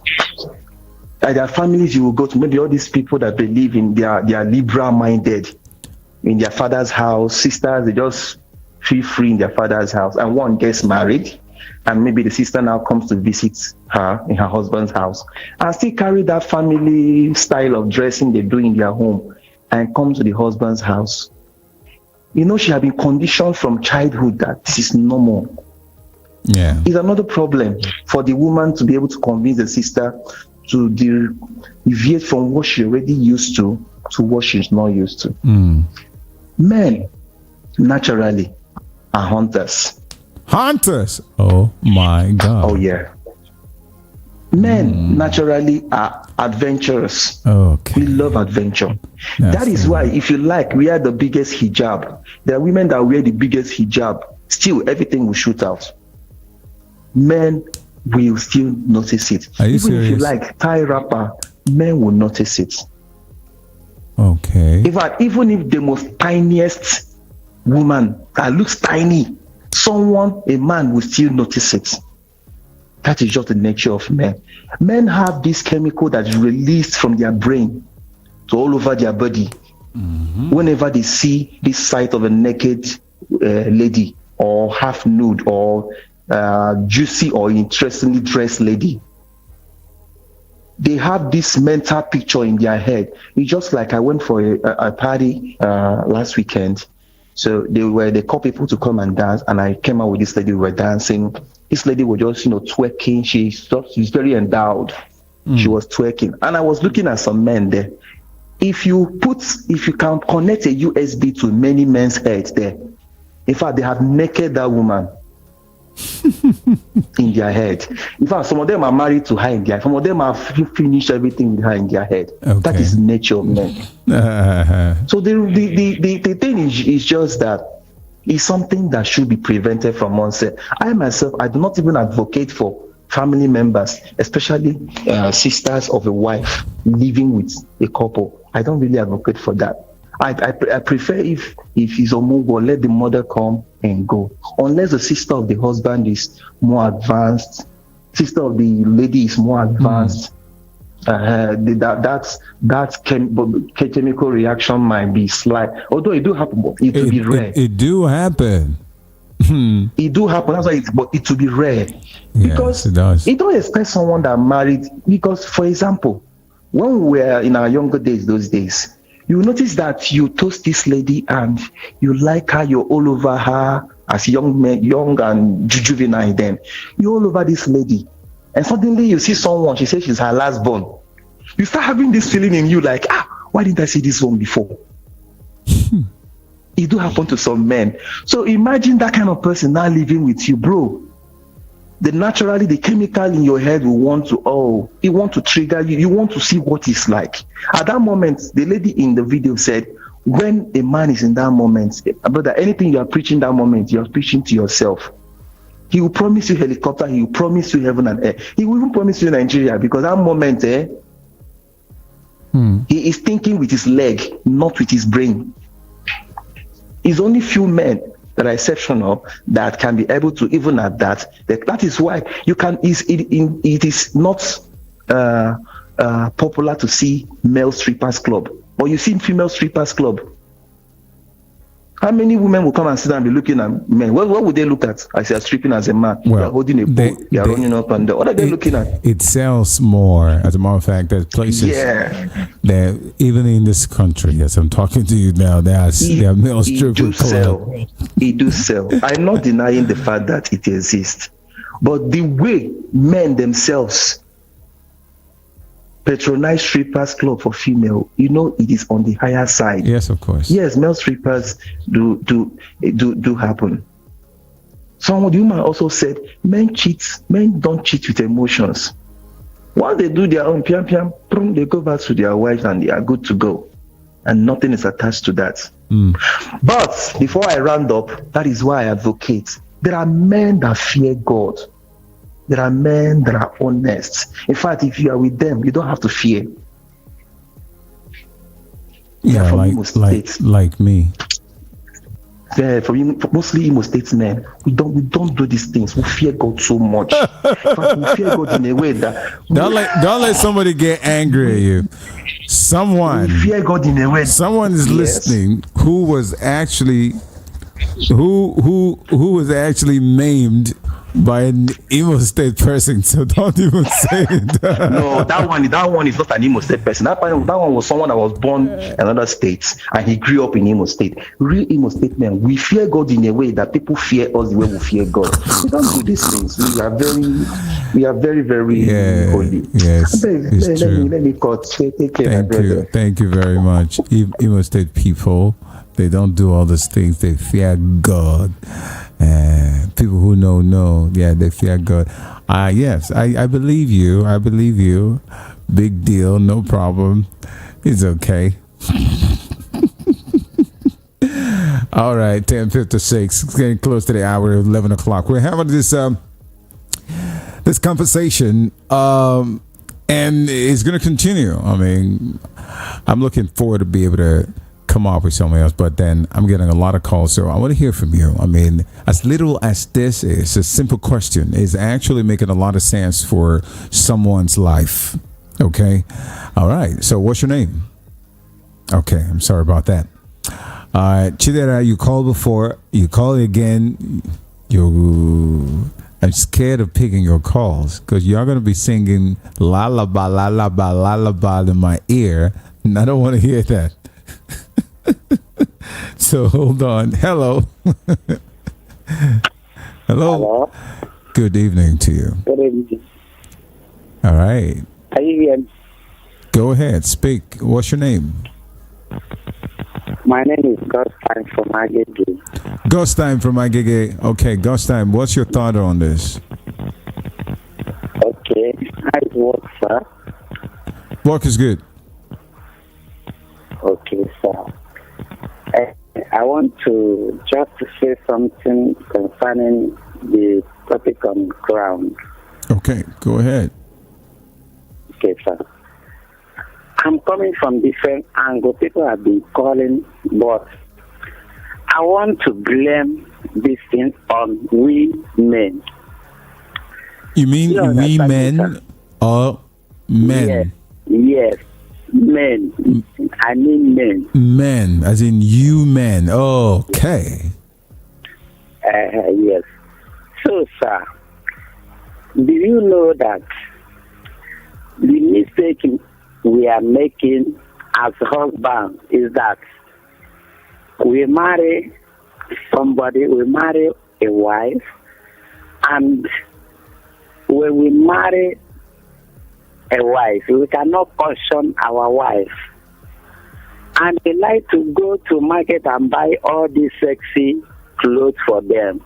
There are families you will go to, maybe all these people that believe in they are liberal minded, in their father's house, sisters, they just feel free in their father's house, and one gets married, and maybe the sister now comes to visit her in her husband's house, and still carry that family style of dressing they do in their home, and come to the husband's house. You know, she has been conditioned from childhood that this is normal. Yeah. It's another problem for the woman to be able to convince the sister to deviate from what she already used to what she's not used to. Men naturally are hunters. Hunters? Oh my God. Oh yeah. Men naturally are adventurous. Okay. We love adventure. That's that is why, if you like, we are the biggest hijab. There are women that wear the biggest hijab. Still, everything will shoot out. Men will still notice it. Are you Even serious? if you like tie wrapper, men will notice it. Okay. In fact, even if the most tiniest woman that looks tiny, a man will still notice it. That is just the nature of men. Men have this chemical that is released from their brain to all over their body. Whenever they see this sight of a naked lady, or half nude, or juicy or interestingly dressed lady, they have this mental picture in their head. It's just like I went for a party last weekend. So they call people to come and dance, and I came out with this lady. We were dancing. This lady was just, twerking. She's very endowed. She was twerking, and I was looking at some men there. If you can connect a USB to many men's heads there, in fact, they have naked that woman in their head. In fact, some of them are married to her in their. Some of them have finished everything with her in their head. Okay. That is nature of men. So the thing is just that it's something that should be prevented from oneself. I myself, I do not even advocate for family members, especially sisters of a wife living with a couple. I don't really advocate for that. I prefer if he's a Omugo, let the mother come and go. Unless the sister of the husband is more advanced, sister of the lady is more advanced, that chemical reaction might be slight. Although it do happen, but it will be rare. It do happen. It do happen. That's why but it will be rare. Because yes, it does. You don't expect someone that married. Because, for example, when we were in our younger days, those days, you notice that you toast this lady and you like her, you're all over her as young and juvenile then. You're all over this lady. And suddenly you see someone, she says she's her last born. You start having this feeling in you like, why didn't I see this one before? It do happen to some men. So imagine that kind of person now living with you, bro. Naturally, the chemical in your head will want to trigger you. You want to see what it's like. At that moment, the lady in the video said, when a man is in that moment, brother, anything you are preaching that moment, you are preaching to yourself. He will promise you helicopter. He will promise you heaven and air. He will even promise you Nigeria, because that moment, he is thinking with his leg, not with his brain. It's only few men that are exceptional that can be able to, even at that. That is why you can. It is not popular to see male strippers club, but you see female strippers club. How many women will come and sit and be looking at men? What would they look at as they are stripping as a man? Well, they're holding a pole, they are running up and down. What are they looking at? It sells more. As a matter of fact, there's places that even in this country, as I'm talking to you now, there are male stripper clubs. It do sell. I'm not denying the fact that it exists, but the way men themselves patronize strippers club for female, it is on the higher side. Yes, of course. Yes, male strippers do happen. The woman also said men don't cheat with emotions. Once they do their own piam, they go back to their wife and they are good to go, and nothing is attached to that. But before I round up, that is why I advocate. There are men that fear God. There are men that are honest. In fact, if you are with them, you don't have to fear. Yeah, like me. Yeah, mostly Imo State men, we don't do these things. We fear God so much. In fact, we fear God in a way that don't let somebody get angry at you. Someone we fear God in a way. Someone is listening who was actually maimed by an Imo State person, so don't even say it. No, that one is not an Imo State person. That one was someone that was born in another state and he grew up in Imo State. Real Imo State men, we fear God in a way that people fear us the way we fear God. We don't do these things. We are very, very holy. Yes, it's true. Let me cut. Take care, Thank you very much. Imo State people, they don't do all these things. They fear God. People who know, they fear God. Yes, I believe you. I believe you. Big deal, no problem. It's okay. All right, 10:56. It's getting close to the hour of 11 o'clock. We're having this conversation, and it's going to continue. I mean, I'm looking forward to be able to come up with something else, but then I'm getting a lot of calls, so I want to hear from you. I mean, as little as this is, a simple question is actually making a lot of sense for someone's life. Okay, all right, so what's your name? Okay, I'm sorry about that. Chidera, you called before, you call again. I'm scared of picking your calls because you're going to be singing lullaby, lullaby, lullaby in my ear, and I don't want to hear that. So hold on. Hello. Hello. Hello. Good evening to you. Good evening. All right. Are you here? Go ahead. Speak. What's your name? My name is Gostine from Agege. Gostine from Agege. Okay, Gostine, what's your thought on this? Okay. How it works, sir? Work is good. Okay, sir. I want to just say something concerning the topic on ground. Okay, go ahead. Okay, sir. I'm coming from different angles. People have been calling, but I want to blame this thing on we men. You mean we men or men? Yes, men. I mean men. Men, as in you men. Okay. Yes. So, sir, do you know that the mistake we are making as husbands is that we marry somebody, we marry a wife, and when we marry a wife, we cannot caution our wife. And they like to go to market and buy all these sexy clothes for them.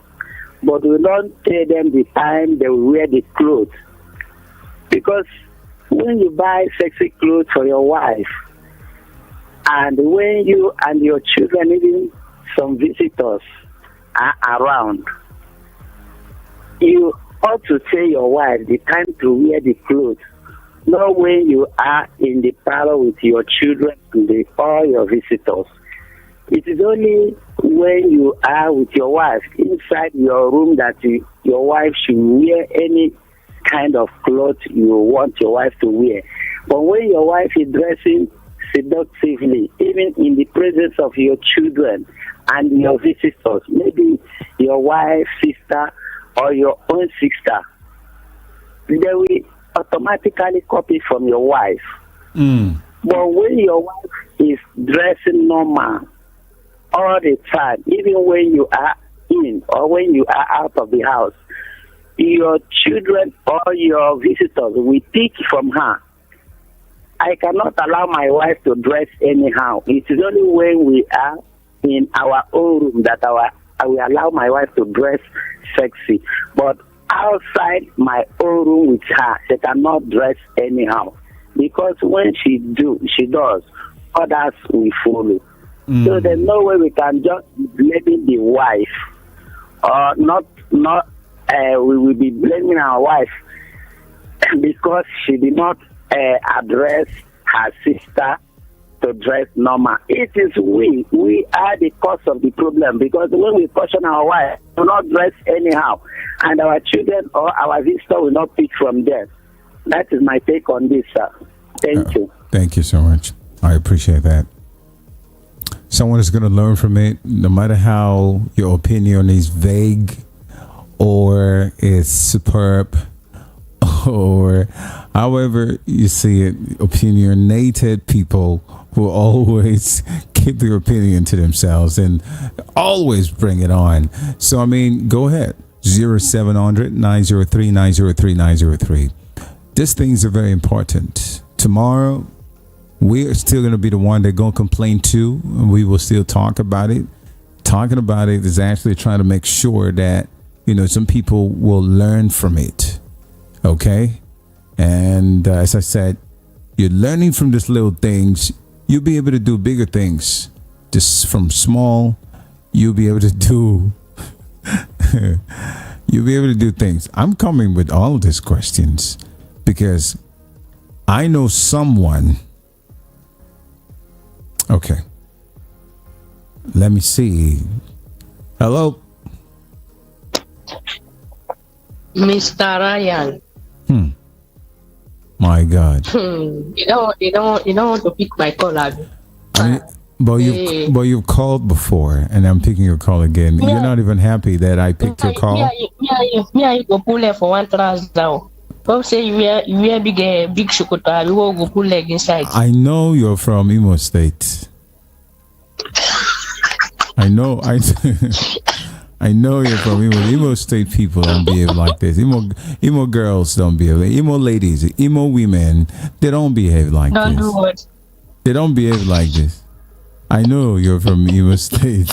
But we don't tell them the time they will wear the clothes. Because when you buy sexy clothes for your wife, and when you and your children, even some visitors are around, you ought to tell your wife the time to wear the clothes. Not when you are in the parlor with your children and all your visitors. It is only when you are with your wife inside your room that your wife should wear any kind of clothes you want your wife to wear. But when your wife is dressing seductively, even in the presence of your children and your visitors, maybe your wife's sister or your own sister, they will automatically copy from your wife. But when your wife is dressing normal all the time, even when you are in or when you are out of the house, your children or your visitors will pick from her. I cannot allow my wife to dress anyhow. It is only when we are in our own room that I will allow my wife to dress sexy. But outside my own room with her, she cannot dress anyhow. Because when she does, others will follow. So there's no way we can just blame the wife, or we will be blaming our wife because she did not address her sister to dress normal. It is we are the cause of the problem, because when we caution our wife to not dress anyhow, and our children or our visitor will not pick from them. That is my take on this, sir. Thank you. Thank you so much. I appreciate that. Someone is going to learn from it, no matter how your opinion is vague or is superb or however you see it. Opinionated people will always keep their opinion to themselves and always bring it on. So, I mean, go ahead. 0700-903-903-903. These things are very important. Tomorrow, we're still going to be the one they're going to complain to, and we will still talk about it. Talking about it is actually trying to make sure that, some people will learn from it. Okay? And as I said, you're learning from these little things. You'll be able to do bigger things. Just from small, you'll be able to do you'll be able to do things. I'm coming with all of these questions because I know someone. Okay. Let me see. Hello? Mr. Ryan. My God. You don't want to pick my call, Abby. But you've called before, and I'm picking your call again. Yeah. You're not even happy that I picked your call. Yeah, you go pull leg for 1,000 down. Don't say you wear big shukota. You will go pull leg inside. I know you're from Imo State. I know. I know you're from Imo. Imo State people don't behave like this. Imo girls don't behave. Imo ladies, Imo women, they don't behave like Don't this. do what? They don't behave like this. I know you're from Imo State.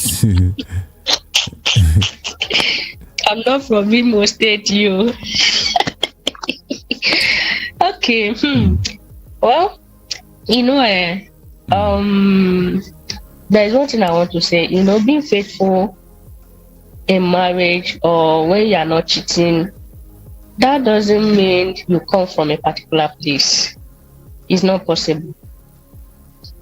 I'm not from Imo State, you. Okay. Well, there's one thing I want to say. Being faithful in marriage or when you are not cheating, that doesn't mean you come from a particular place. It's not possible.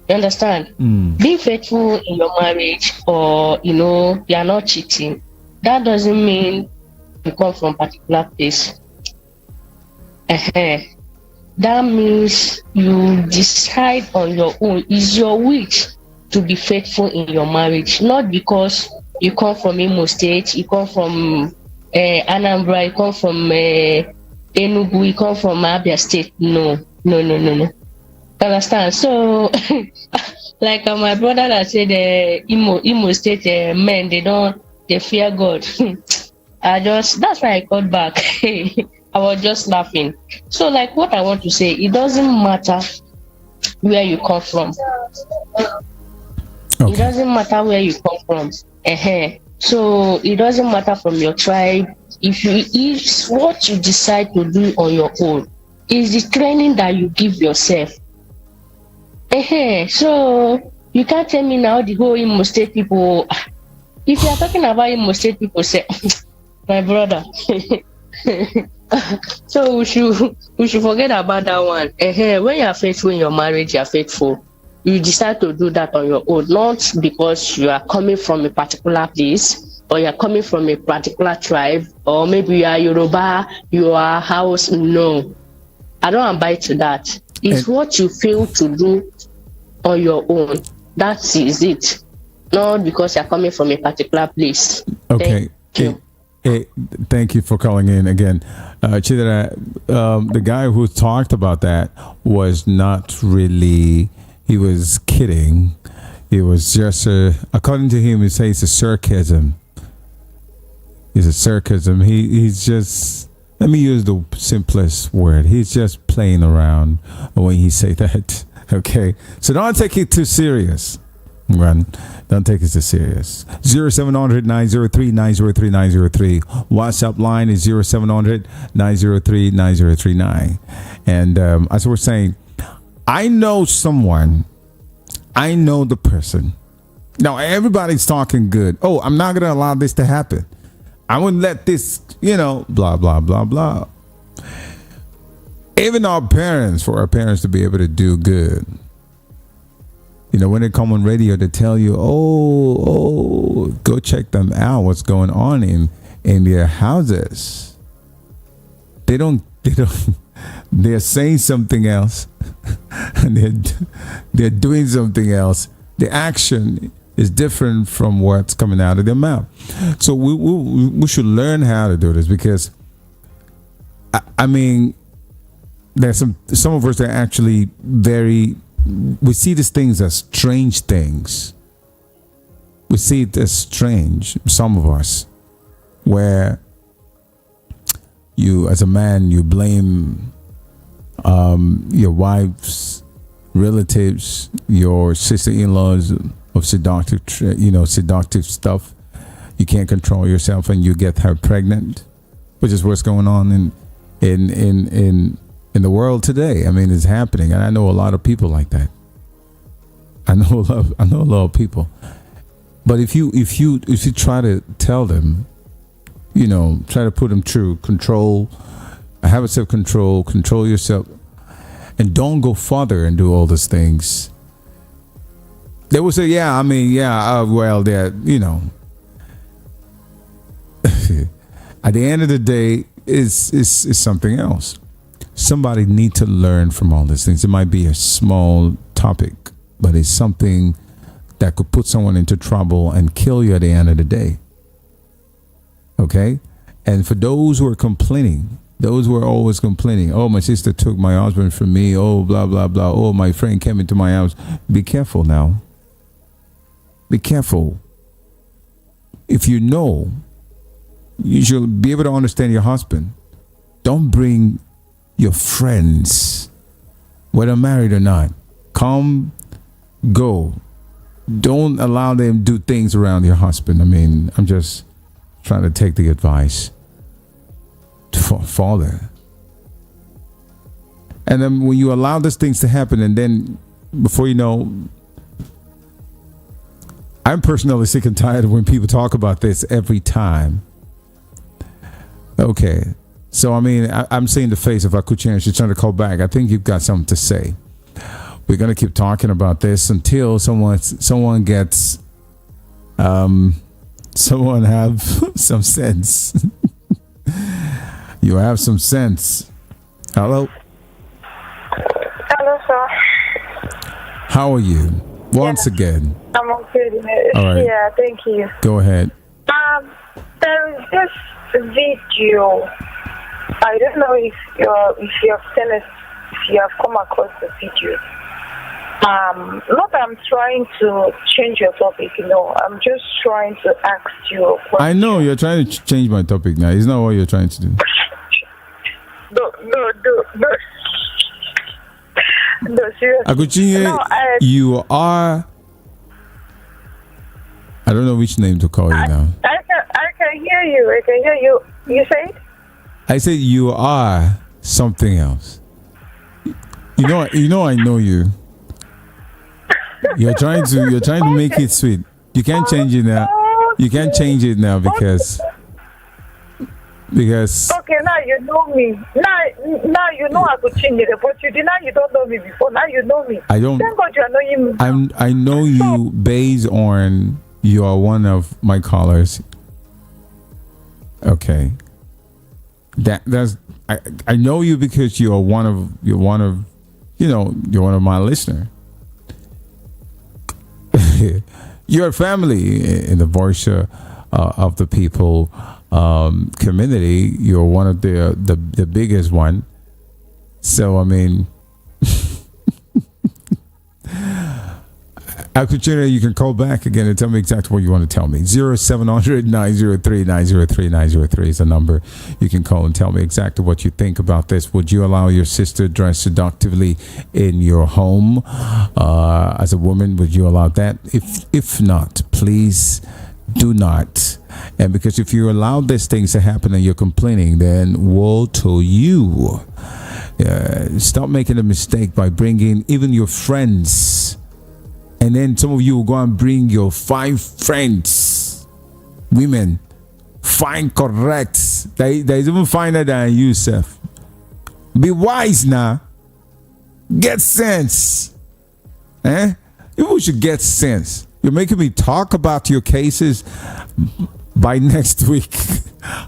You understand? Being faithful in your marriage or you are not cheating, that doesn't mean you come from a particular place. That means you decide on your own. It's your wish to be faithful in your marriage, not because you come from Imo State, you come from Anambra, you come from Enugu, you come from Abia State. No. Understand? So, like my brother that said, Imo State men, they fear God. That's why I called back. I was just laughing. So, like, what I want to say, it doesn't matter where you come from. Okay. It doesn't matter where you come from. So it doesn't matter from your tribe. If what you decide to do on your own is the training that you give yourself. So you can't tell me now the whole Imo State people. If you are talking about Imo State people, say, my brother. So we should forget about that one. When you are faithful in your marriage, you are faithful. You decide to do that on your own, not because you are coming from a particular place or you are coming from a particular tribe, or maybe you are Yoruba, you are House. No, I don't abide to that. It's what you feel to do on your own. That is it. Not because you are coming from a particular place. Okay. Thank you for calling in again. Chidera, the guy who talked about that was not really, he was kidding. It was just according to him, he says it's a sarcasm. It's a sarcasm. He's just, let me use the simplest word. He's just playing around when he say that. Okay. So don't take it too serious. Don't take it too serious. 0700-903-903-903. WhatsApp line is 0700-903-9039. And as we're saying, I know someone. I know the person. Now, everybody's talking good. Oh, I'm not going to allow this to happen. I wouldn't let this, blah, blah, blah, blah. Even for our parents to be able to do good. When they come on radio, they tell you, oh, go check them out. What's going on in their houses? They're saying something else. And they're doing something else. The action is different from what's coming out of their mouth. So we should learn how to do this, because I mean, there's some of us that are actually we see these things as strange things. We see it as strange, some of us, where you, as a man, you blame your wife's relatives, your sister-in-laws of seductive stuff. You can't control yourself and you get her pregnant, which is what's going on in the world today. I mean, it's happening, and I know a lot of people like that. I know a lot of people. But if you try to tell them, try to put them through control, have a self-control, control yourself, and don't go further and do all these things, they will say, well, they're, at the end of the day, it's something else. Somebody need to learn from all these things. It might be a small topic, but it's something that could put someone into trouble and kill you at the end of the day. Okay? And for those who are complaining, those who are always complaining, oh, my sister took my husband from me, oh, blah, blah, blah, oh, my friend came into my house. Be careful now. Be careful. if you know, you should be able to understand your husband. Don't bring your friends, whether married or not. Come, go. Don't allow them to do things around your husband. I mean, I'm just trying to take the advice for father. And then when you allow these things to happen, and then before you know, I'm personally sick and tired of when people talk about this every time. Okay. So, I mean, I'm seeing the face of Akuchi. She's trying to call back. I think you've got something to say. We're going to keep talking about this until someone gets, someone have some sense. You have some sense. Hello? Hello, sir. How are you? Once again. I'm okay. All right. Yeah, thank you. Go ahead. There is this video. I don't know if you have seen it, if you have come across the video. Not that I'm trying to change your topic, I'm just trying to ask you a question. I know you're trying to change my topic now. It's not what you're trying to do. No, seriously. Aguchinye, you are... I don't know which name to call you now. I can hear you. I can hear you. You say it? I said you are something else. You know I know you. You're trying to make it sweet. You can't change it now. You can't change it now because okay, now you know me. Now you know I could change it, but you don't know me before. Now you know me. I don't. Thank God you are knowing me. I know you based on you are one of my callers. Okay. That's I know you because you're one of my listener. You're a family in the voice of the people community. You're one of the biggest one. So I mean, Akuchina, you can call back again and tell me exactly what you want to tell me. 0700-903-903-903 is the number. You can call and tell me exactly what you think about this. Would you allow your sister to dress seductively in your home? As a woman, would you allow that? If not, please do not. And because if you allow these things to happen and you're complaining, then woe to you. Stop making a mistake by bringing even your friends. And then some of you will go and bring your 5 friends, women, fine, correct. There is even finer than you, Seth. Be wise now. Get sense. People should get sense. You're making me talk about your cases. By next week,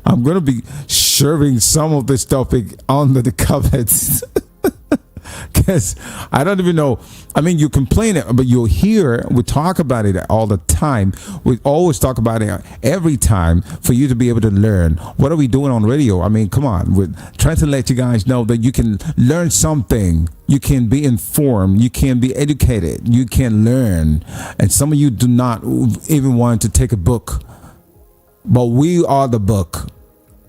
I'm going to be serving some of this topic under the covers. Because I don't even know. I mean, you complain it, but you'll hear, we talk about it all the time. We always talk about it every time for you to be able to learn. What are we doing on radio? I mean, come on. We're trying to let you guys know that you can learn something. You can be informed. You can be educated. You can learn. And some of you do not even want to take a book. But we are the book.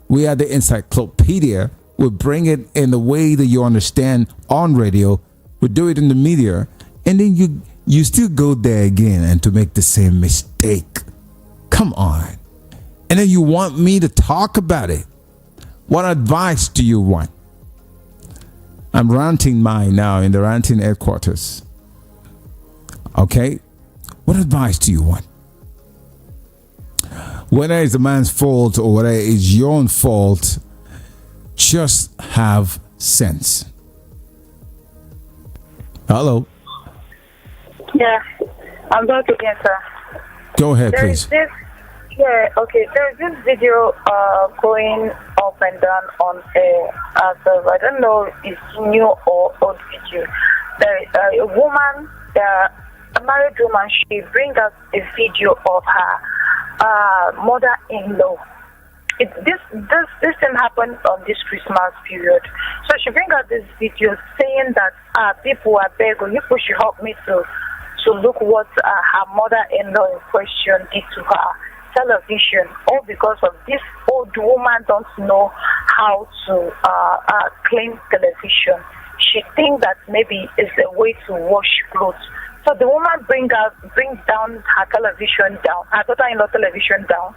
We are the encyclopedia. We bring it in the way that you understand on radio. We do it in the media. And then you still go there again and to make the same mistake. Come on. And then you want me to talk about it. What advice do you want? I'm ranting mine now in the ranting headquarters. Okay? What advice do you want? Whether it's the man's fault or whether it's your own fault, just have sense. Hello. Yeah, I'm back again, sir. Go ahead, please. There's this video going up and down on I don't know if it's new or old video. There is a woman, a married woman, she brings us a video of her mother-in-law. This thing happened on this Christmas period. So she brings out this video saying that people are begging, you should help me to look what her mother-in-law in question did to her. television, all because of this old woman don't know how to clean television. She thinks that maybe it's a way to wash clothes. So the woman brings down her television down, her daughter-in-law television down,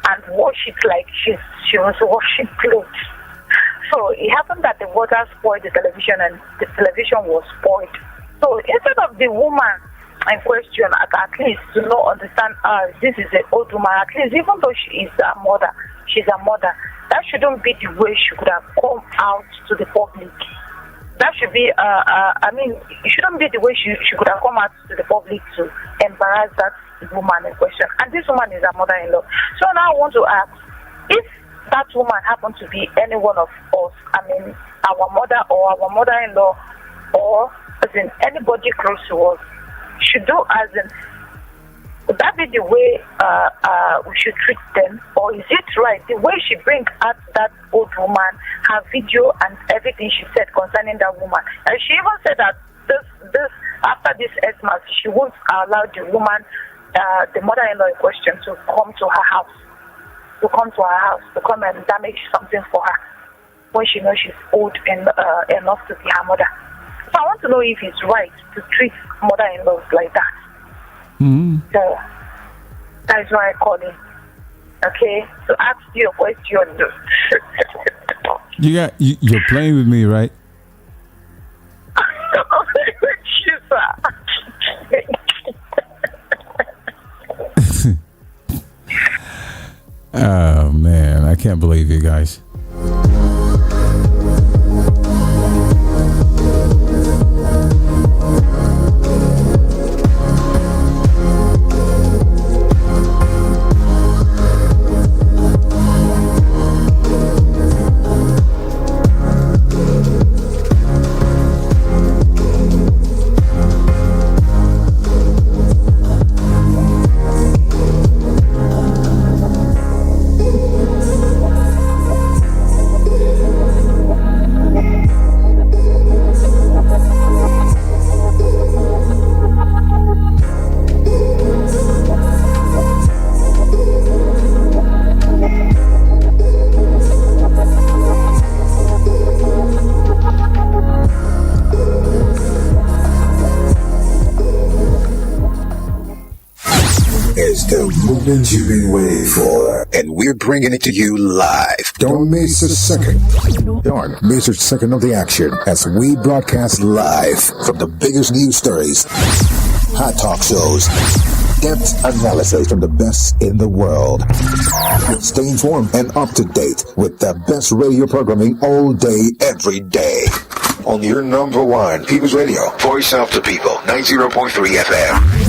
and wash it like she was washing clothes. So it happened that the water spoiled the television and the television was spoiled. So instead of the woman in question at least to not understand this is an old woman, at least even though she is a mother, she's a mother, that shouldn't be the way she could have come out to the public. That should be, it shouldn't be the way she could have come out to the public to embarrass that woman in question. And this woman is her mother-in-law. So now I want to ask, if that woman happened to be any one of us, our mother or our mother-in-law, or as in anybody close to us, should do as in, would that be the way we should treat them? Or is it right, the way she brings out that old woman, her video and everything she said concerning that woman? And she even said that this after this Xmas, she won't allow the woman, the mother-in-law in question, to come to her house. To come and damage something for her when she knows she's old enough to be her mother. So I want to know if it's right to treat mother-in-laws like that. Mm-hmm. So that is why I called in. Okay, so ask you a question. You're playing with me, right? Oh man, I can't believe you guys. You've been waiting for, and we're bringing it to you live. Don't miss a second. Don't miss a second of the action as we broadcast live from the biggest news stories, hot talk shows, depth analysis from the best in the world. Stay informed and up to date with the best radio programming all day, every day. On your number one People's Radio, Voice of the People, 90.3 FM.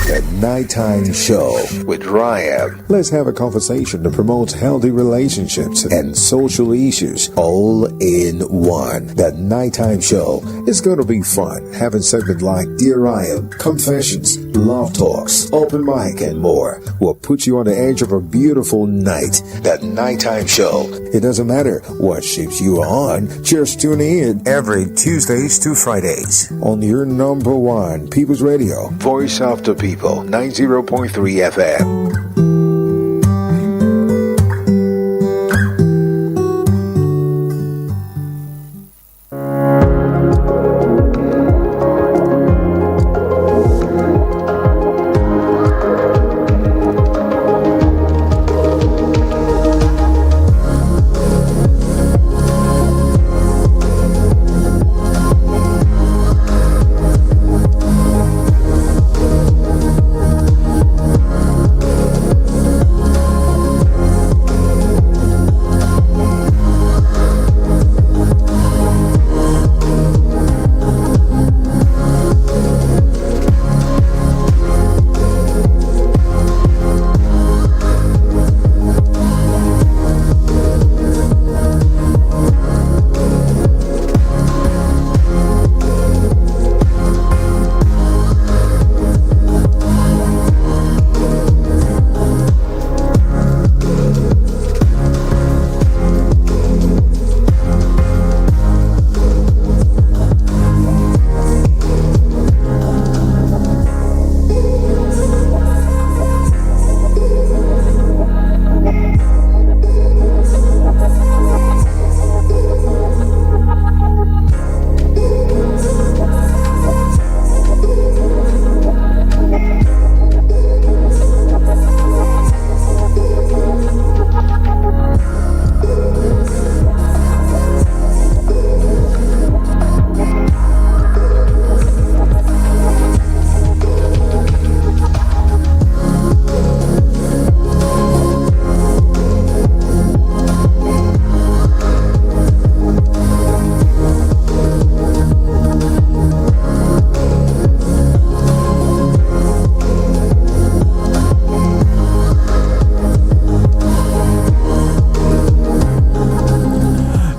The Nighttime Show with Ryan. Let's have a conversation to promote healthy relationships and social issues all in one. The Nighttime Show is going to be fun, having segments like Dear Ryan, Confessions, Love Talks, Open Mic, and more. Will put you on the edge of a beautiful night. The Nighttime Show. It doesn't matter what ships you are on, just tune in every Tuesdays to Fridays on your number one People's Radio, Voice of the People, 90.3 FM.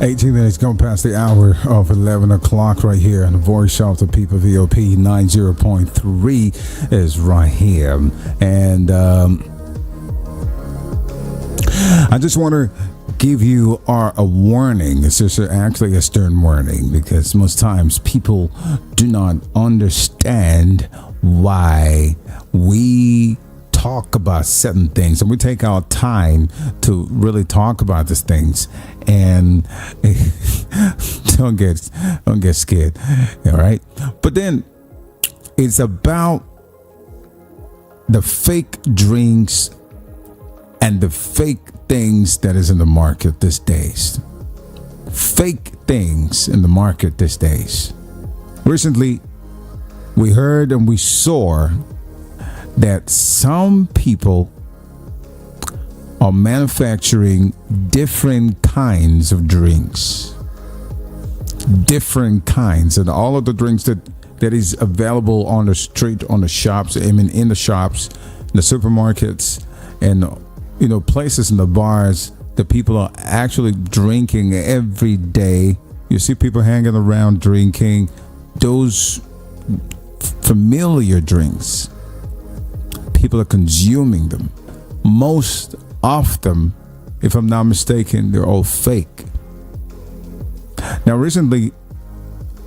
18 minutes gone past the hour of 11 o'clock right here. And the voice of the people, VOP 90.3 is right here. And I just want to give you a warning. It's just actually a stern warning, because most times people do not understand why we talk about certain things, and we take our time to really talk about these things. And don't get scared, all right? But then it's about the fake drinks and the fake things that is in the market these days. Fake things in the market these days. Recently, we heard and we saw that some people are manufacturing different kinds of drinks. Different kinds. And all of the drinks that is available on the street, on the shops, I mean in the shops, in the supermarkets, and places in the bars that people are actually drinking every day. You see people hanging around drinking those familiar drinks. People are consuming them. Most of them, if I'm not mistaken, they're all fake. Now, recently,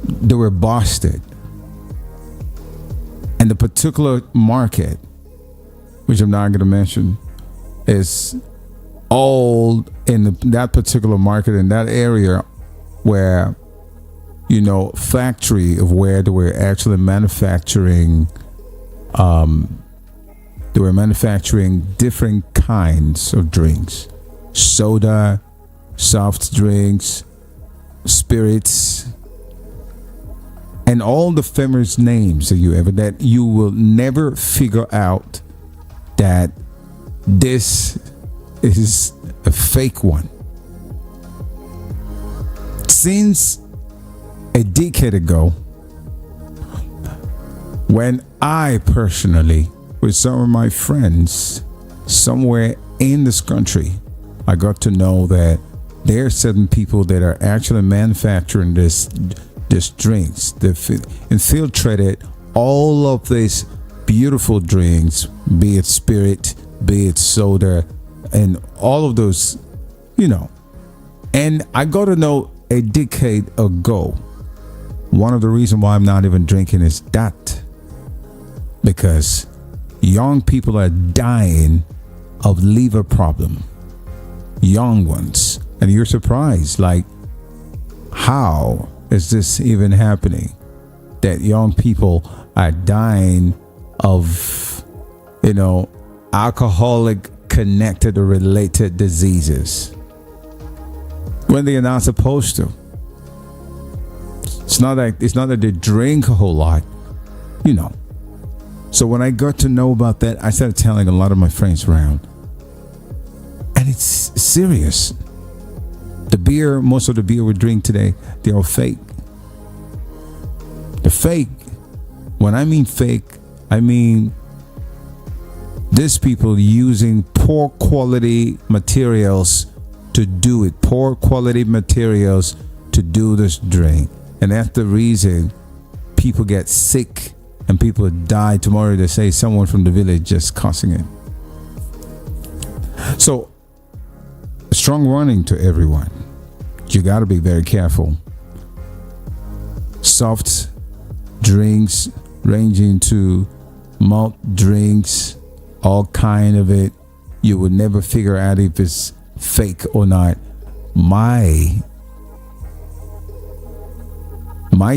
they were busted. And the particular market, which I'm not going to mention, is all in that particular market, in that area where, factory of where they were actually manufacturing, different kinds of drinks: soda, soft drinks, spirits, and all the famous names that you will never figure out that this is a fake one. Since a decade ago, when I personally, with some of my friends somewhere in this country, I got to know that there are certain people that are actually manufacturing this drinks. They've infiltrated all of these beautiful drinks, be it spirit, be it soda, and all of those, And I got to know a decade ago, one of the reasons why I'm not even drinking is that, because young people are dying of liver problem. Young ones. And you're surprised, like, how is this even happening? That young people are dying of, alcoholic connected or related diseases when they are not supposed to. It's not that they drink a whole lot, So when I got to know about that, I started telling a lot of my friends around. And it's serious. Most of the beer we drink today, they're all fake. The fake. When I mean fake, I mean these people using poor quality materials to do it. Poor quality materials to do this drink. And that's the reason people get sick and people die. Tomorrow they say someone from the village just cussing it. So, a strong warning to everyone. You got to be very careful. Soft drinks ranging to malt drinks, all kind of it. You would never figure out if it's fake or not. My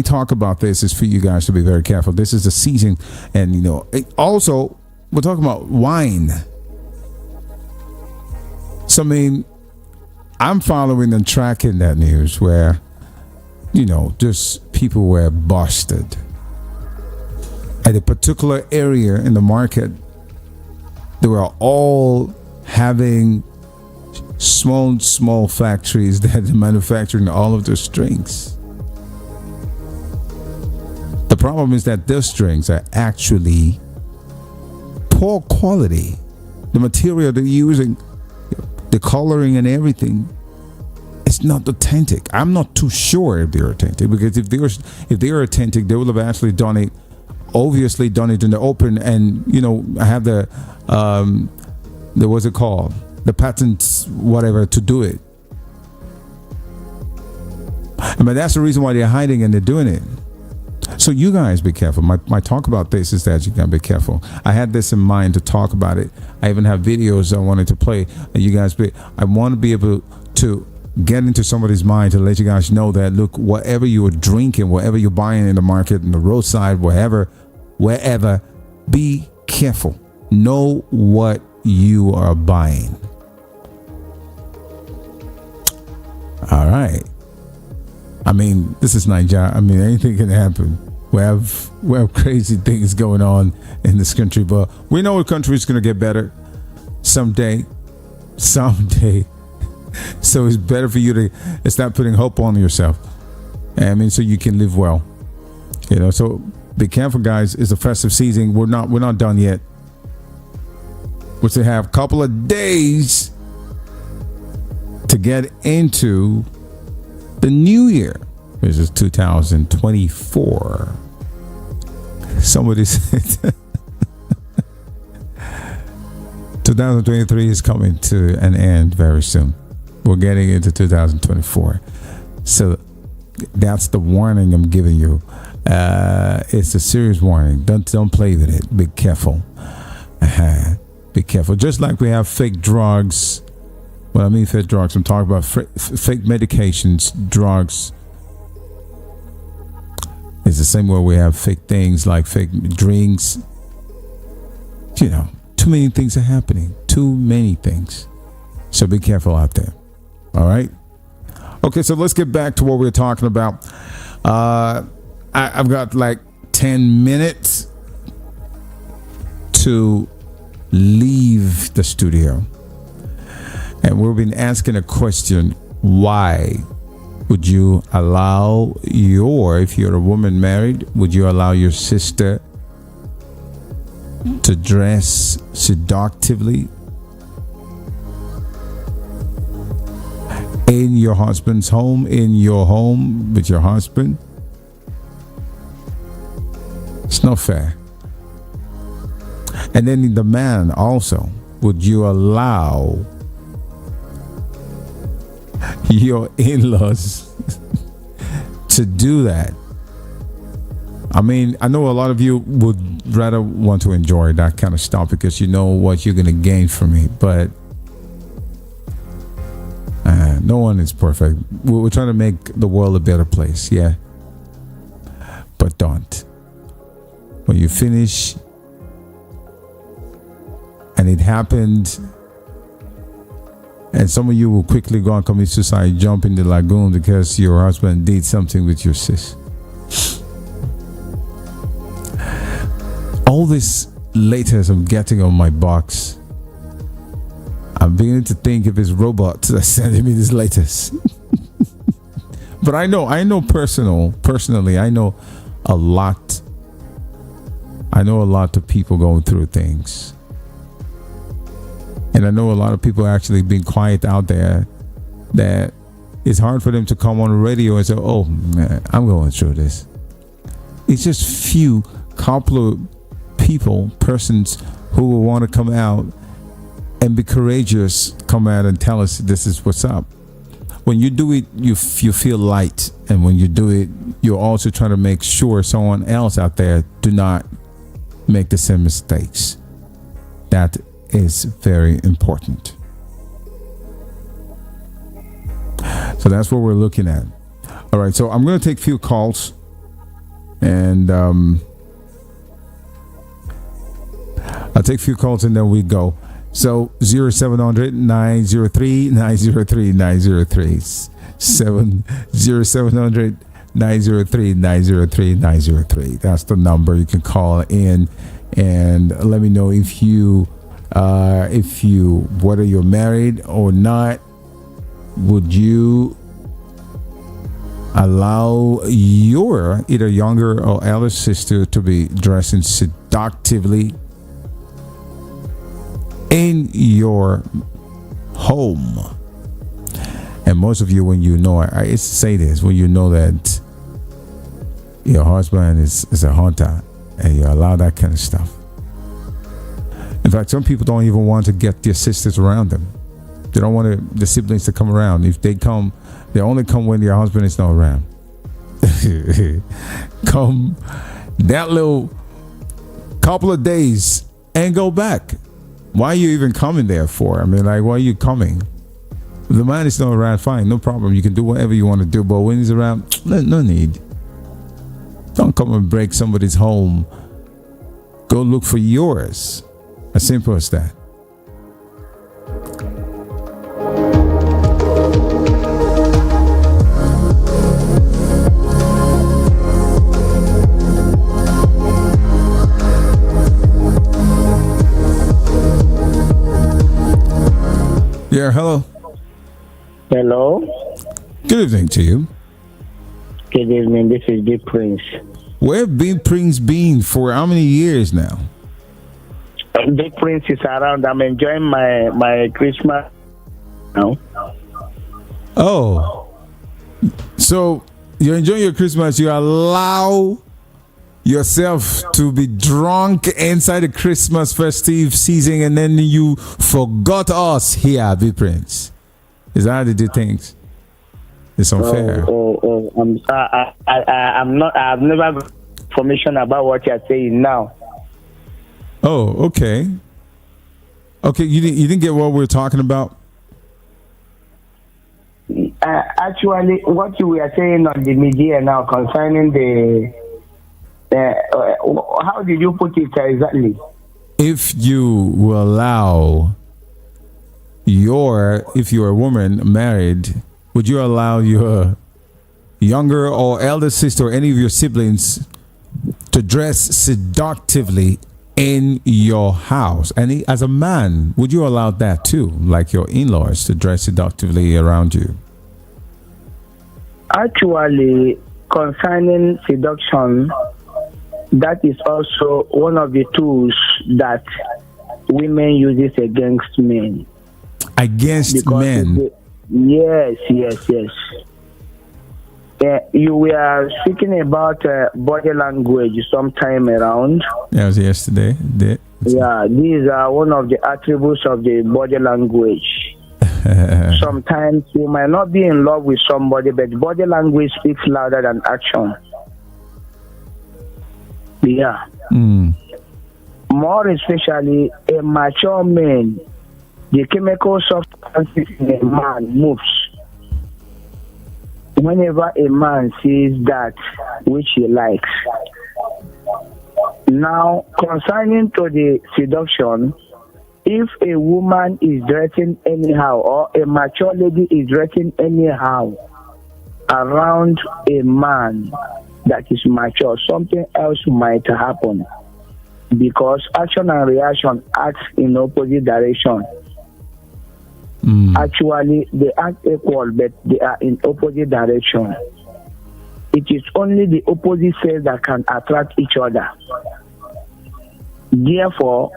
talk about this is for you guys to be very careful. This is the season, and also we're talking about wine. So I'm following and tracking that news where just people were busted at a particular area in the market. They were all having small factories that are manufacturing all of those drinks. The problem is that those drinks are actually poor quality. The material they're using, the coloring and everything, it's it's not authentic. I'm not too sure if they're authentic, because if they're authentic, they will have actually done it, obviously done it in the open, and I have the what's it called, the patents, whatever, to do it. But that's the reason why they're hiding and they're doing it. So you guys be careful. My talk about this is that you gotta be careful. I had this in mind to talk about it. I even have videos I wanted to play. And you guys, I want to be able to get into somebody's mind to let you guys know that, look, whatever you're drinking, whatever you're buying in the market, in the roadside, wherever, be careful. Know what you are buying. All right. I mean, this is Nigeria. I mean, anything can happen. We have crazy things going on in this country, but we know the country is going to get better someday. So it's better for you to start putting hope on yourself. I mean, so you can live well. So be careful, guys. It's the festive season. We're not done yet. We still have a couple of days to get into the new year, which is 2024. Somebody said 2023 is coming to an end very soon. We're getting into 2024. So that's the warning I'm giving you. It's a serious warning. Don't play with it. Be careful. Be careful. Just like we have fake drugs. When I mean fake drugs, I'm talking about fake medications, drugs. It's the same way we have fake things like fake drinks. Too many things are happening. Too many things. So be careful out there. All right. Okay, so let's get back to what we were talking about. I've got like 10 minutes to leave the studio. And we've been asking a question: why would you allow if you're a woman married, would you allow your sister to dress seductively in your husband's home, in your home with your husband? It's not fair. And then the man also, would you allow your in-laws to do that? I mean, I know a lot of you would rather want to enjoy that kind of stuff because you know what you're going to gain from it, but no one is perfect. We're trying to make the world a better place, yeah, but don't. When you finish and it happened, and some of you will quickly go and commit suicide, jump in the lagoon because your husband did something with your sis. All these letters I'm getting on my box, I'm beginning to think if it's robots that sending me these letters. But I know personally, I know a lot. I know a lot of people going through things. And I know a lot of people actually being quiet out there, that it's hard for them to come on the radio and say, oh man, I'm going through this. It's just couple of persons who will want to come out and be courageous, come out and tell us this is what's up. When you do it, you feel light. And when you do it, you're also trying to make sure someone else out there do not make the same mistakes. That is very important. So that's what we're looking at. All right, so I'm going to take a few calls, and I'll take a few calls and then we go. So 0700 903 903 903 0700 903 903 903. That's the number you can call in and let me know if you whether you're married or not. Would you allow your either younger or elder sister to be dressing seductively in your home? And most of you, when you know, I used to say this, when you know that your husband is a hunter and you allow that kind of stuff. In fact, some people don't even want to get their sisters around them. They don't want the siblings to come around. If they come, they only come when their husband is not around. Come that little couple of days and go back. Why are you even coming there for? I mean, like, why are you coming? If the man is not around, fine, no problem. You can do whatever you want to do. But when he's around, no need. Don't come and break somebody's home. Go look for yours. As simple as that. Yeah, hello. Hello. Good evening to you. Good evening. This is the Prince. Where have Prince been for how many years now? The Prince is around. I'm enjoying my Christmas now. Oh. So you're enjoying your Christmas. You allow yourself to be drunk inside the Christmas festive season, and then you forgot us here, B Prince. Is that how they do things? It's unfair. I'm not. I've never got information about what you're saying now. Oh, okay. Okay, you didn't get what we're talking about? Actually, what you were saying on the media now concerning the how did you put it exactly? If you will allow if you're a woman married, would you allow your younger or elder sister or any of your siblings to dress seductively in your house? And as a man, would you allow that too, like your in-laws to dress seductively around you? Actually, concerning seduction, that is also one of the tools that women uses against men. Against men? Yes. You were speaking about body language sometime around. That was yesterday. Yeah, these are one of the attributes of the body language. Sometimes you might not be in love with somebody, but body language speaks louder than action. Yeah. More especially a mature man, the chemical substances in a man moves. Whenever a man sees that which he likes. Now, concerning to the seduction, if a woman is dressing anyhow or a mature lady is dressing anyhow around a man that is mature, something else might happen because action and reaction act in opposite direction. Actually, they act equal, but they are in opposite direction. It is only the opposite sex that can attract each other. Therefore,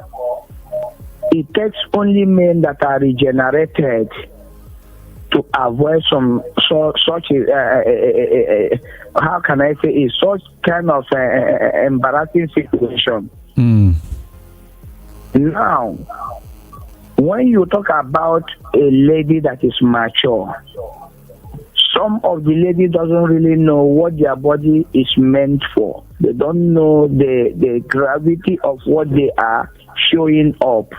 it takes only men that are regenerated to avoid such how can I say such kind of embarrassing situation. Now, when you talk about a lady that is mature, some of the ladies doesn't really know what their body is meant for. They don't know the gravity of what they are showing up.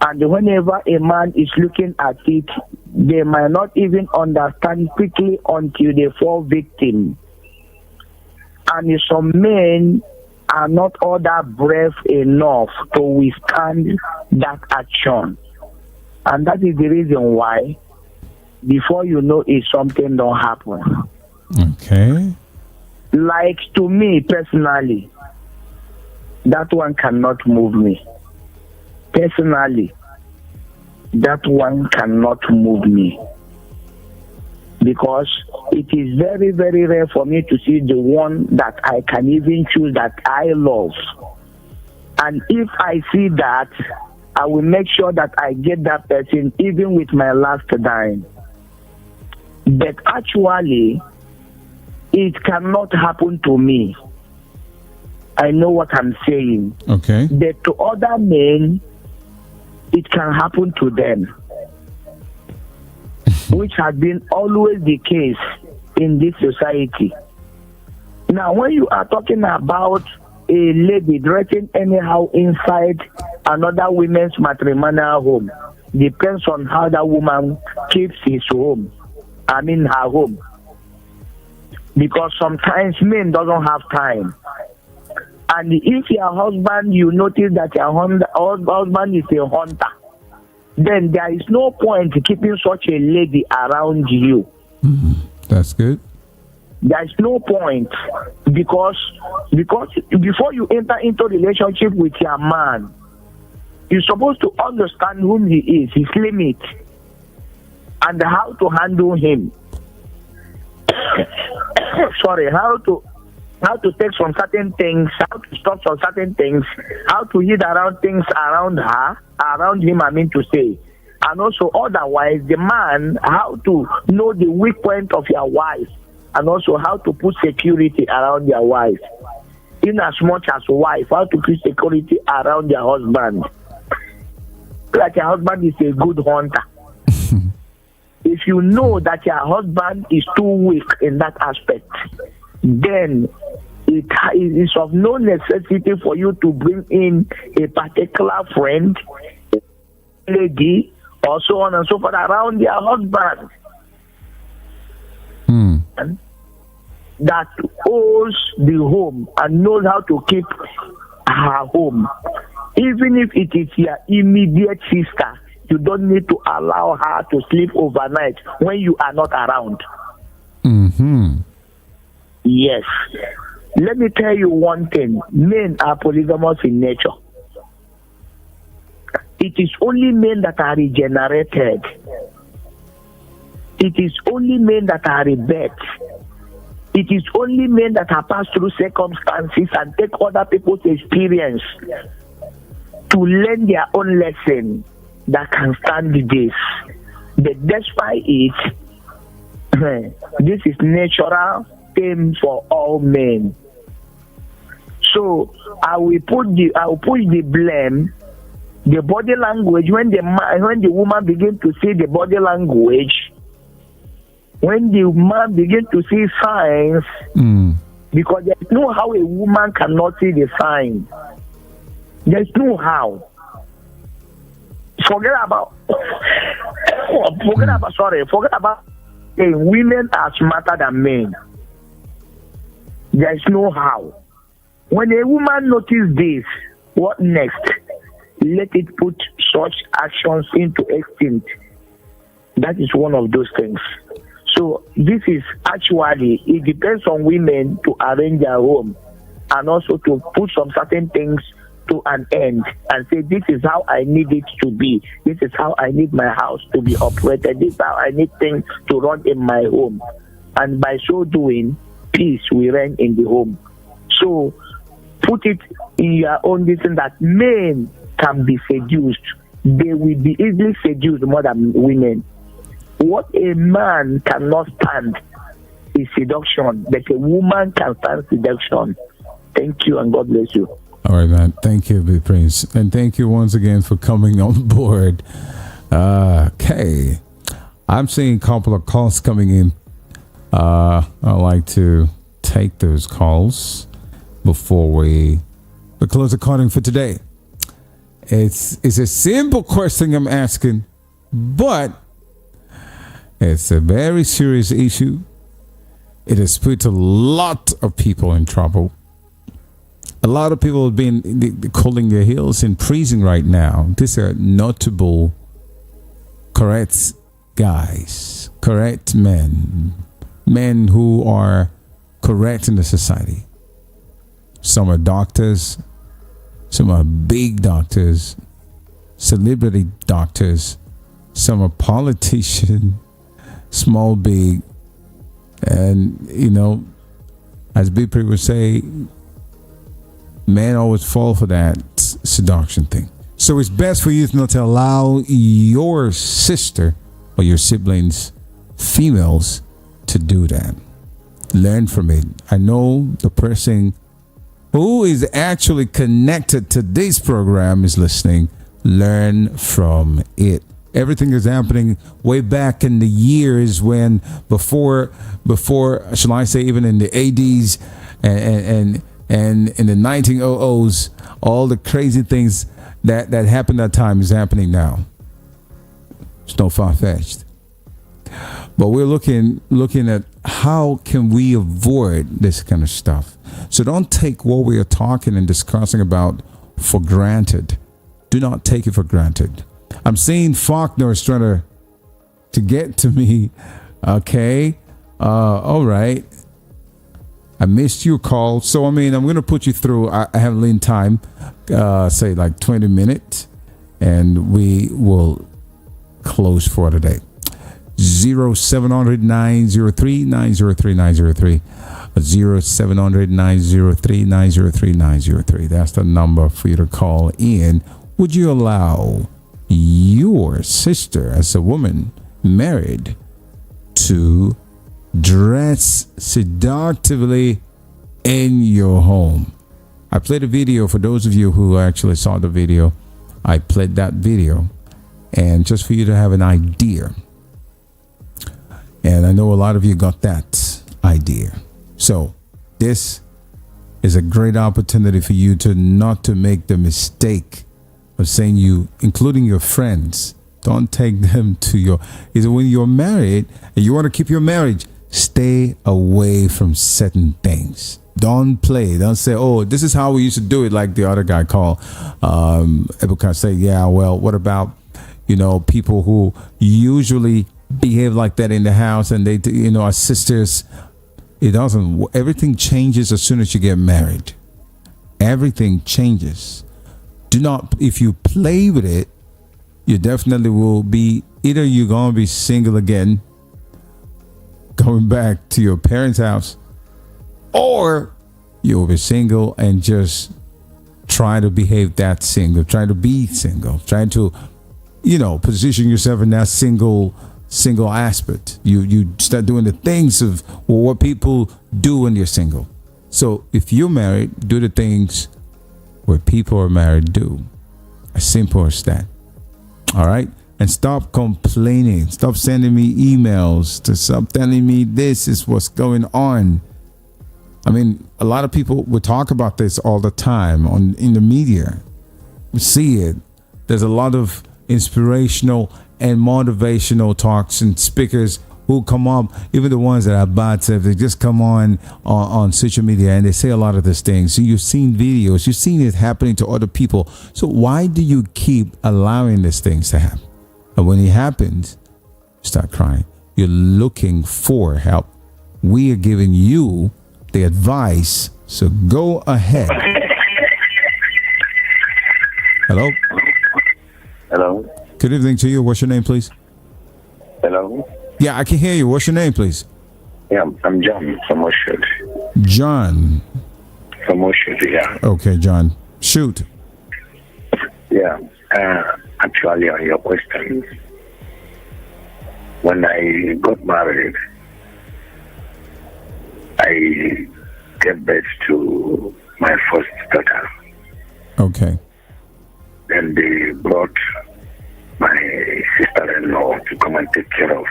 And whenever a man is looking at it, they might not even understand quickly until they fall victim. And some men are not all that brave enough to withstand that action. And that is the reason why, before you know it, something don't happen. Okay. Like to me personally, that one cannot move me. Personally, that one cannot move me. Because it is very, very rare for me to see the one that I can even choose that I love. And if I see that, I will make sure that I get that person even with my last dime. but actually, it cannot happen to me. I know what I'm saying. Okay. But to other men, it can happen to them, which has been always the case in this society. Now, when you are talking about a lady dressing anyhow inside another woman's matrimonial home, depends on how that woman keeps her home. Because sometimes men doesn't have time. And if your husband, you notice that your husband is a hunter, then there is no point keeping such a lady around you. That's good. There is no point because before you enter into relationship with your man, you're supposed to understand whom he is, his limit, and how to handle him. Sorry, how to take some certain things, how to stop some certain things, how to hit around things around him, I mean to say. And also otherwise, the man, how to know the weak point of your wife, and also how to put security around your wife. In as much as wife, how to put security around your husband. Like your husband is a good hunter. If you know that your husband is too weak in that aspect, then it is of no necessity for you to bring in a particular friend, lady, or so on and so forth around your husband. That owns the home and knows how to keep her home. Even if it is your immediate sister, you don't need to allow her to sleep overnight when you are not around. Yes. Let me tell you one thing. Men are polygamous in nature. It is only men that are regenerated. It is only men that are rebels. It is only men that have passed through circumstances and take other people's experience to learn their own lesson that can stand this. But despite it, this is natural thing for all men. So I will push the blame, the body language, when the woman begins to see the body language, when the man begins to see signs, because there's no how a woman cannot see the signs. There's no how. Forget about women are smarter than men. There's no how. When a woman notices this, what next? Let it put such actions into extinct. That is one of those things. So this is actually, it depends on women to arrange their home and also to put some certain things to an end and say, this is how I need it to be. This is how I need my house to be operated. This is how I need things to run in my home. And by so doing, peace will reign in the home. So put it in your own reason that men can be seduced. They will be easily seduced more than women. What a man cannot stand is seduction, but a woman can stand seduction. Thank you and God bless you. All right, man. Thank you, Big Prince. And thank you once again for coming on board. Okay. I'm seeing a couple of calls coming in. I'd like to take those calls before we close the recording for today. It's a simple question I'm asking, but it's a very serious issue. It has put a lot of people in trouble. A lot of people have been calling their heels in prison right now. These are notable, correct guys, correct men who are correct in the society. Some are doctors, some are big doctors, celebrity doctors, some are politicians, small, big, and as Big P would say, men always fall for that seduction thing. So it's best for you not to allow your sister or your siblings females to do that. Learn from it. I know the person who is actually connected to this program is listening. Learn from it. Everything is happening way back in the years when before shall I say, even in the 80s and in the 1900s, all the crazy things that happened at that time is happening now. It's no far-fetched. But we're looking at how can we avoid this kind of stuff. So don't take what we are talking and discussing about for granted. Do not take it for granted. I'm seeing Faulkner is trying to get to me. Okay. All right. I missed your call. So, I'm going to put you through. I have lean time, say like 20 minutes, and we will close for today. 0700-903-903-903. 0700-903-903-903. That's the number for you to call in. Would you allow your sister, as a woman married, to dress seductively in your home? I played a video for those of you who actually saw the video. I played that video, and just for you to have an idea. And I know a lot of you got that idea. So this is a great opportunity for you to not to make the mistake of saying including your friends, don't take them to either when you're married and you want to keep your marriage, stay away from certain things. Don't play. Don't say, oh, this is how we used to do it, like the other guy called. Everyone say, yeah, well, what about, people who usually behave like that in the house and they, are sisters. It doesn't. Everything changes as soon as you get married. Everything changes. Do not, if you play with it, you definitely will be, either you're going to be single again, going back to your parents' house, or you'll be single and just try to behave that single, try to be single, trying to, position yourself in that single aspect. You start doing the things of what people do when you're single. So if you're married, do the things where people are married do. As simple as that. All right? And stop complaining. Stop sending me emails to stop telling me this is what's going on. A lot of people will talk about this all the time in the media. We see it. There's a lot of inspirational and motivational talks and speakers who come up, even the ones that are bad, they just come on social media and they say a lot of these things. So you've seen videos, you've seen it happening to other people. So why do you keep allowing these things to happen? And when it happens, you start crying. You're looking for help. We are giving you the advice. So go ahead. Hello? Hello? Good evening to you. What's your name, please? Hello? Yeah, I can hear you. What's your name, please? Yeah, I'm John from Oshud. John. From Oshud, yeah. Okay, John. Shoot. Yeah. Actually, on your question, when I got married, I gave birth to my first daughter. Okay. Then they brought my sister-in-law to come and take care of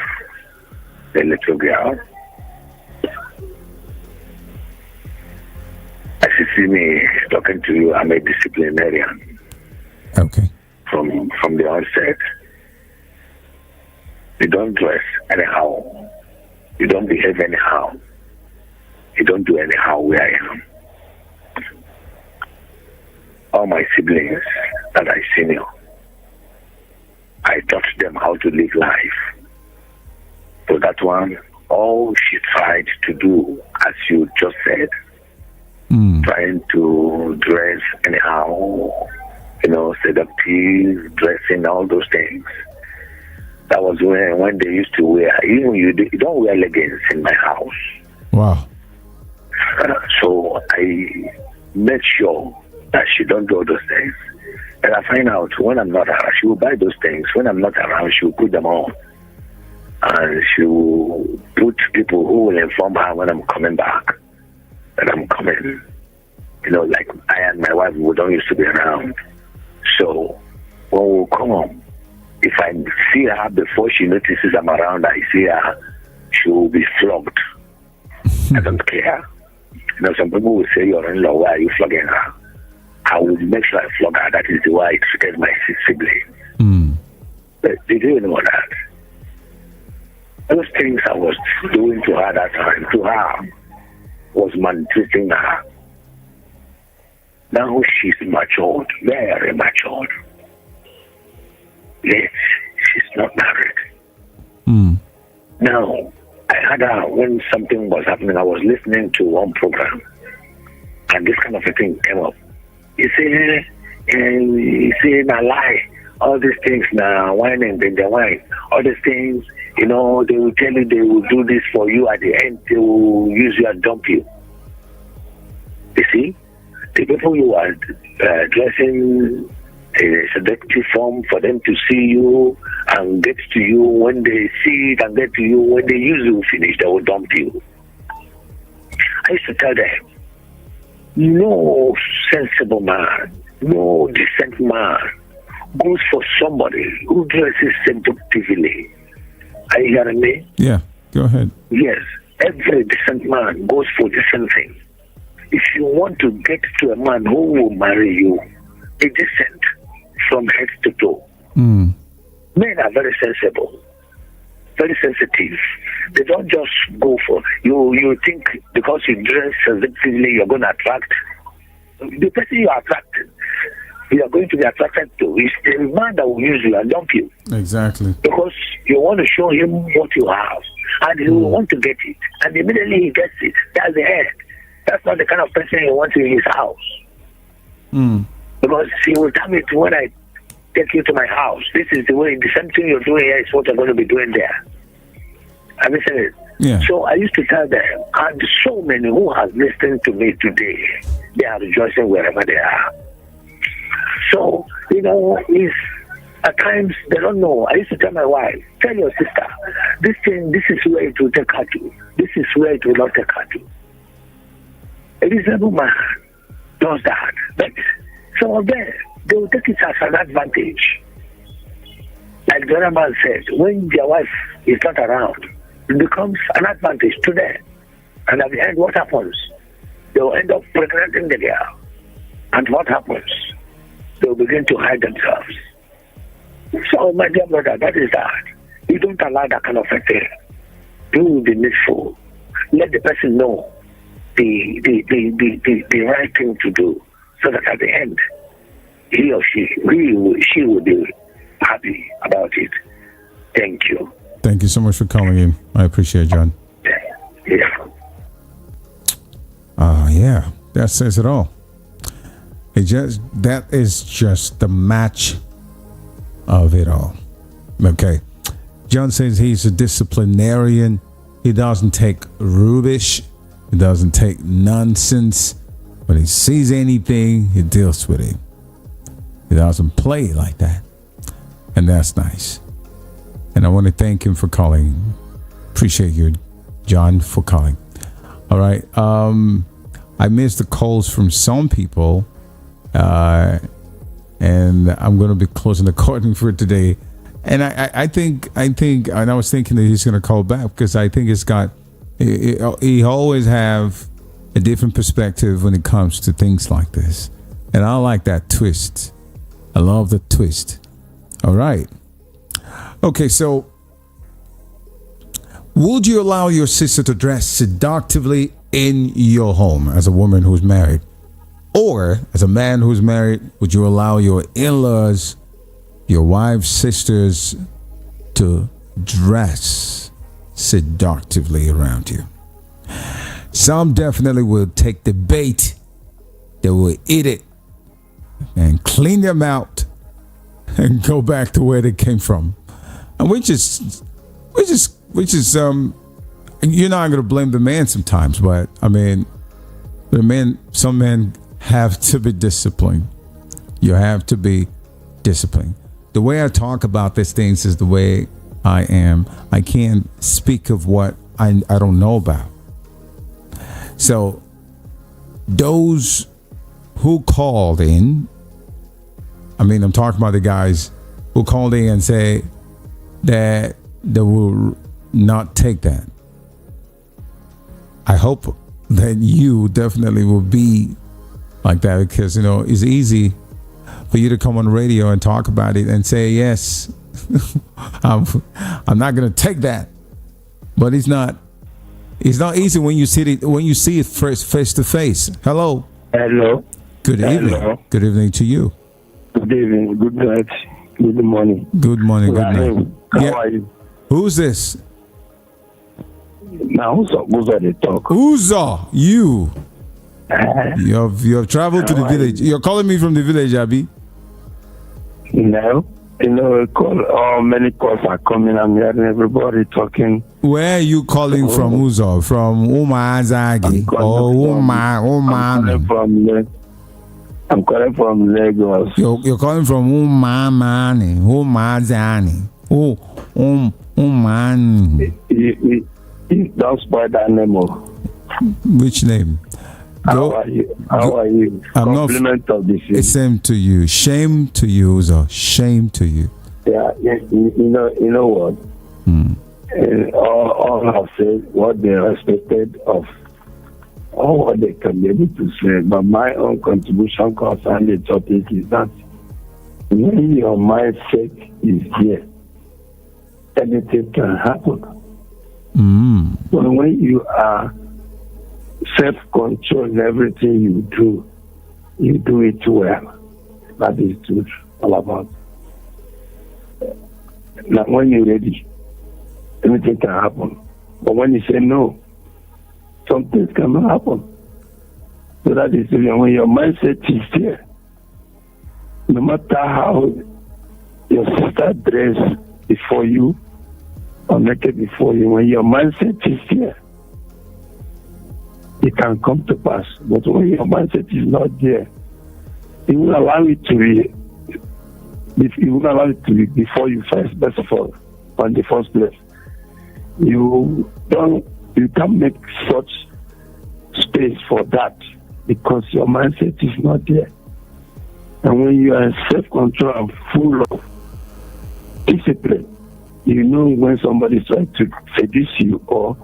the little girl. As you see me talking to you, I'm a disciplinarian. Okay. From the onset. You don't dress anyhow. You don't behave anyhow. You don't do anyhow where I am. All my siblings that I senior, I taught them how to live life. So that one, all she tried to do, as you just said, trying to dress anyhow, seductive, dressing, all those things. That was when they used to wear, even you don't wear leggings in my house. Wow. So I made sure that she don't do those things. And I find out when I'm not around, she will buy those things. When I'm not around, she will put them on. and she will put people who will inform her when I'm coming back that I'm coming. You know, like I and my wife, we don't used to be around. So when we come, if I see her before she notices I'm around, I see her, she will be flogged. I don't care. You know, some people will say, your in-law, why are you flogging her? I will make sure I flog her. That is the way I treated my sibling. But did you know that? Those things I was doing to her that time, to her, was maltreating her. Now she's matured, very matured. Yet she's not married. Now, I had her when something was happening. I was listening to one program, and this kind of a thing came up. You say, na lie. All these things, na wine and then the wine. All these things, you know, they will tell you they will do this for you. At the end, they will use you and dump you. You see, the people you are dressing a seductive form for them to see you and get to you. When they see it and get to you, when they use you finish, they will dump you. I used to tell them, no sensible man, no decent man goes for somebody who dresses seductively. Are you hearing me? Yeah, go ahead. Yes, every decent man goes for decent things. If you want to get to a man who will marry you, be decent from head to toe. Men are very sensible, very sensitive. They don't just go for you. You think because you dress seductively, you're going to attract the person you are attracted. You are going to be attracted to is the man that will use you and dump you. Exactly. Because you want to show him what you have, and he will want to get it, and immediately he gets it. That's the end. That's not the kind of person you want in his house. Because he will tell me when I take you to my house, this is the way, the same thing you're doing here is what you're going to be doing there. Have you seen it? Yeah. So I used to tell them, and so many who have listened to me today, they are rejoicing wherever they are. So, you know, it's, at times they don't know. I used to tell my wife, tell your sister, this is where it will take her to. This is where it will not take her to. A reasonable man does that. But some of them, they will take it as an advantage. Like the other man said, when their wife is not around, it becomes an advantage to them. And at the end, what happens? They will end up pregnanting the girl. And what happens? They will begin to hide themselves. So, my dear brother, that is that. You don't allow that kind of a thing. Do the needful. Let the person know the right thing to do, so that at the end, he or she will be happy about it. Thank you. Thank you so much for calling in. I appreciate it, John. Yeah. Yeah, that says it all. That is just the match of it all. Okay. John says he's a disciplinarian. He doesn't take rubbish. He doesn't take nonsense. When he sees anything, he deals with it. He doesn't play like that. And that's nice. And I want to thank him for calling. Appreciate you, John, for calling. All right. I missed the calls from some people. And I'm going to be closing the curtain for today. And I think, and I was thinking that he's going to call back because I think he always have a different perspective when it comes to things like this. And I like that twist. I love the twist. All right. Okay, so would you allow your sister to dress seductively in your home as a woman who's married? Or as a man who's married, would you allow your in-laws, your wife's sisters to dress seductively around you? Some definitely will take the bait. They will eat it and clean them out and go back to where they came from. And which is you're not going to blame the man sometimes, but I mean, some men have to be disciplined. You have to be disciplined. The way I talk about these things is the way I am. I can't speak of what I don't know about. So those who called in, I mean, I'm talking about the guys who called in and say that they will not take that. I hope that you definitely will be like that, because, you know, it's easy for you to come on radio and talk about it and say, yes, I'm not going to take that. But it's not easy when you see it face to face. Hello. Hello. Good evening. Hello. Good evening to you. Good evening. Good night. Good morning. Good morning. Good night. How are you? Who's this? Now, who's they talk? Uzo, you. You have traveled to the village. You're calling me from the village, Abi? No. You know, many calls are coming. I'm hearing everybody talking. Where are you calling from, Uzo? From Umazagi? I'm calling from Lagos. You're calling from Umamani, Umazani. Umani. You don't spoil that name. Which name? How are you? I'm Compliment of the it's same to you. Shame to you, Uzo. Shame to you. Yeah, you know what? All have said what they respected of all what they can be able to say. But my own contribution concerning the topic is that when your mindset is here, anything can happen. But when you are self-control in everything you do it well. That is truth all about. Now when you're ready, anything can happen. But when you say no, some things cannot happen. So that is when your mindset is there. No matter how your sister dress before you or naked before you, when your mindset is there, it can come to pass. But when your mindset is not there, it will allow it to be. It will allow it to be before you first of all, on the first place. You can't make such space for that because your mindset is not there. And when you are self-control and full of discipline, you know when somebody is trying to seduce you or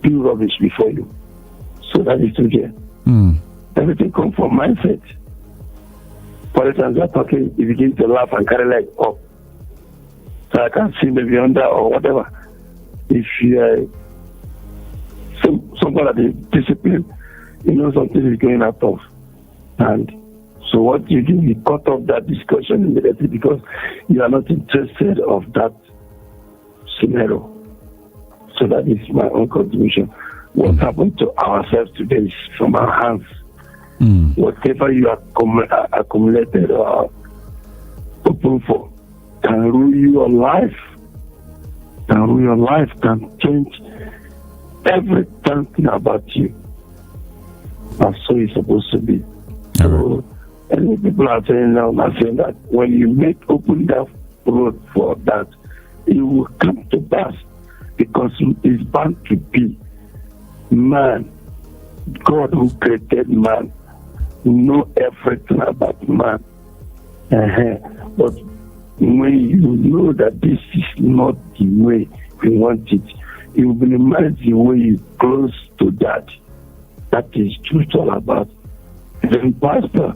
do rubbish before you. So that is there. Everything comes from mindset. For instance, you're talking, you begin to laugh and carry leg up. So I can see maybe under or whatever. If you are somebody that is disciplined, you know something is going out of. And so what you do, you cut off that discussion immediately because you are not interested of that scenario. So that is my own contribution. What happened to ourselves today is from our hands. Whatever you accumulated or open for can ruin your life. Can change everything about you. And so it's supposed to be. So, and people are saying now, that when you open that road for that, it will come to pass because it's bound to be. Man, God who created man, know everything about man. But when you know that this is not the way you want it, you will minimize the way you close to that. That is truth all about. The pastor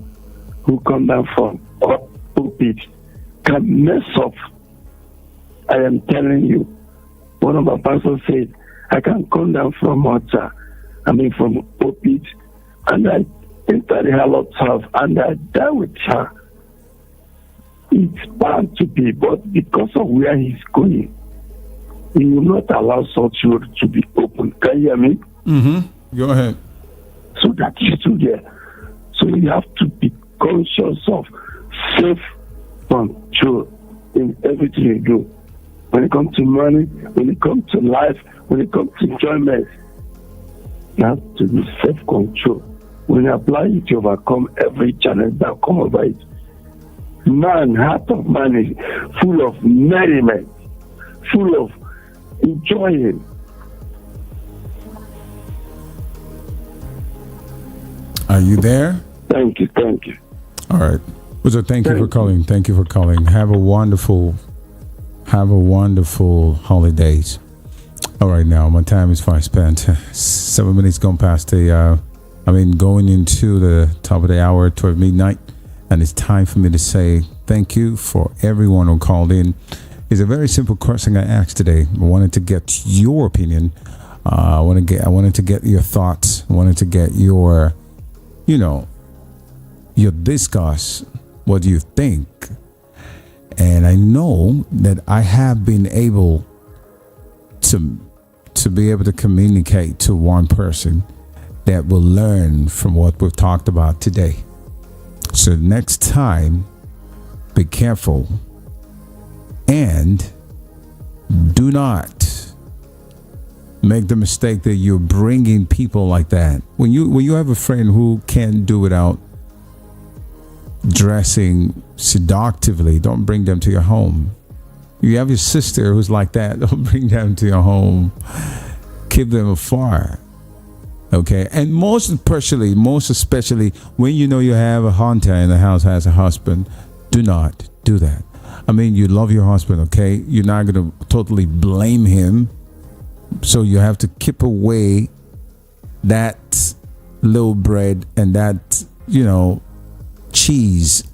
who come down from pulpit can mess up. I am telling you. One of my pastors said, I can come down from altar, from pulpit, and I enter the Lord's house and I die with her. It's bound to be, but because of where he's going, he will not allow such road to be open. Can you hear me? Go ahead. So that is still there. So you have to be conscious of self-control in everything you do. When it comes to money, when it comes to life, when it comes to enjoyment, you have to be self-control. When you apply it, you overcome every challenge that comes over it. Man, heart of man is full of merriment. full of enjoying. Are you there? Thank you. All right. So thank you for calling. Thank you for calling. Have a wonderful holidays. All right, now my time is far spent. 7 minutes gone past going into the top of the hour toward midnight, and it's time for me to say thank you for everyone who called in. It's a very simple question I asked today. I wanted to get your opinion. I wanted to get your thoughts. I wanted to get your discuss. What do you think? And I know that I have been able to be able to communicate to one person that will learn from what we've talked about today. So next time, be careful and do not make the mistake that you're bringing people like that. When you have a friend who can't do without dressing seductively, don't bring them to your home. You have your sister who's like that, don't bring them to your home. Keep them afar. Okay? And most especially when you know you have a hunter in the house has a husband, do not do that. I mean, you love your husband, okay? You're not going to totally blame him. So you have to keep away that little bread and that, cheese,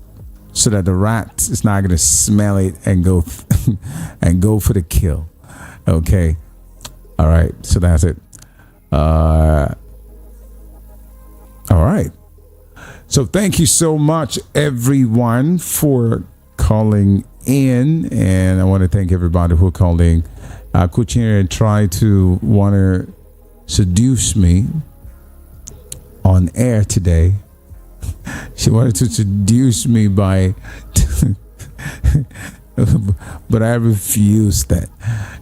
so that the rat is not going to smell it and go and go for the kill. Okay. All right. So that's it. All right. So thank you so much, everyone, for calling in. And I want to thank everybody who called in. Kuchina tried to want to seduce me on air today. She wanted to seduce me by but I refused that.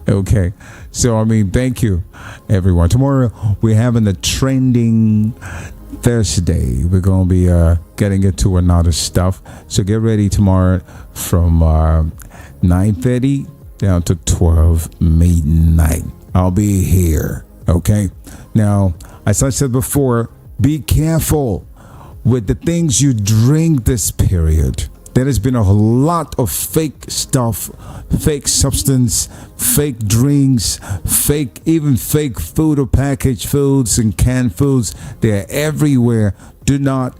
Okay. So thank you, everyone. Tomorrow we're having a trending Thursday. We're gonna be getting into another stuff. So get ready tomorrow from 9:30 down to 12 midnight. I'll be here. Okay. Now, as I said before, be careful with the things you drink this period. There has been a lot of fake stuff, fake substance, fake drinks, even fake food or packaged foods and canned foods. They're everywhere. Do not,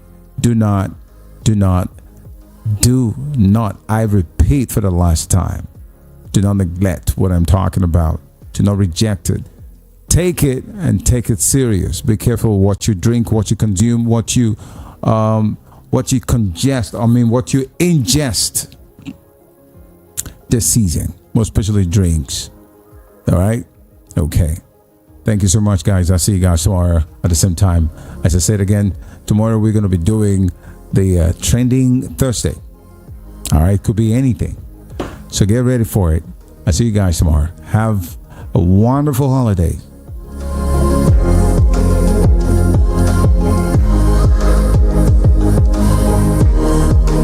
I repeat for the last time, do not neglect what I'm talking about. Do not reject it. Take it and take it serious. Be careful what you drink, what you consume, what you ingest this season, more especially drinks. All right? Okay. Thank you so much, guys. I'll see you guys tomorrow at the same time. As I said again, tomorrow we're going to be doing the trending Thursday. All right? Could be anything. So get ready for it. I'll see you guys tomorrow. Have a wonderful holiday.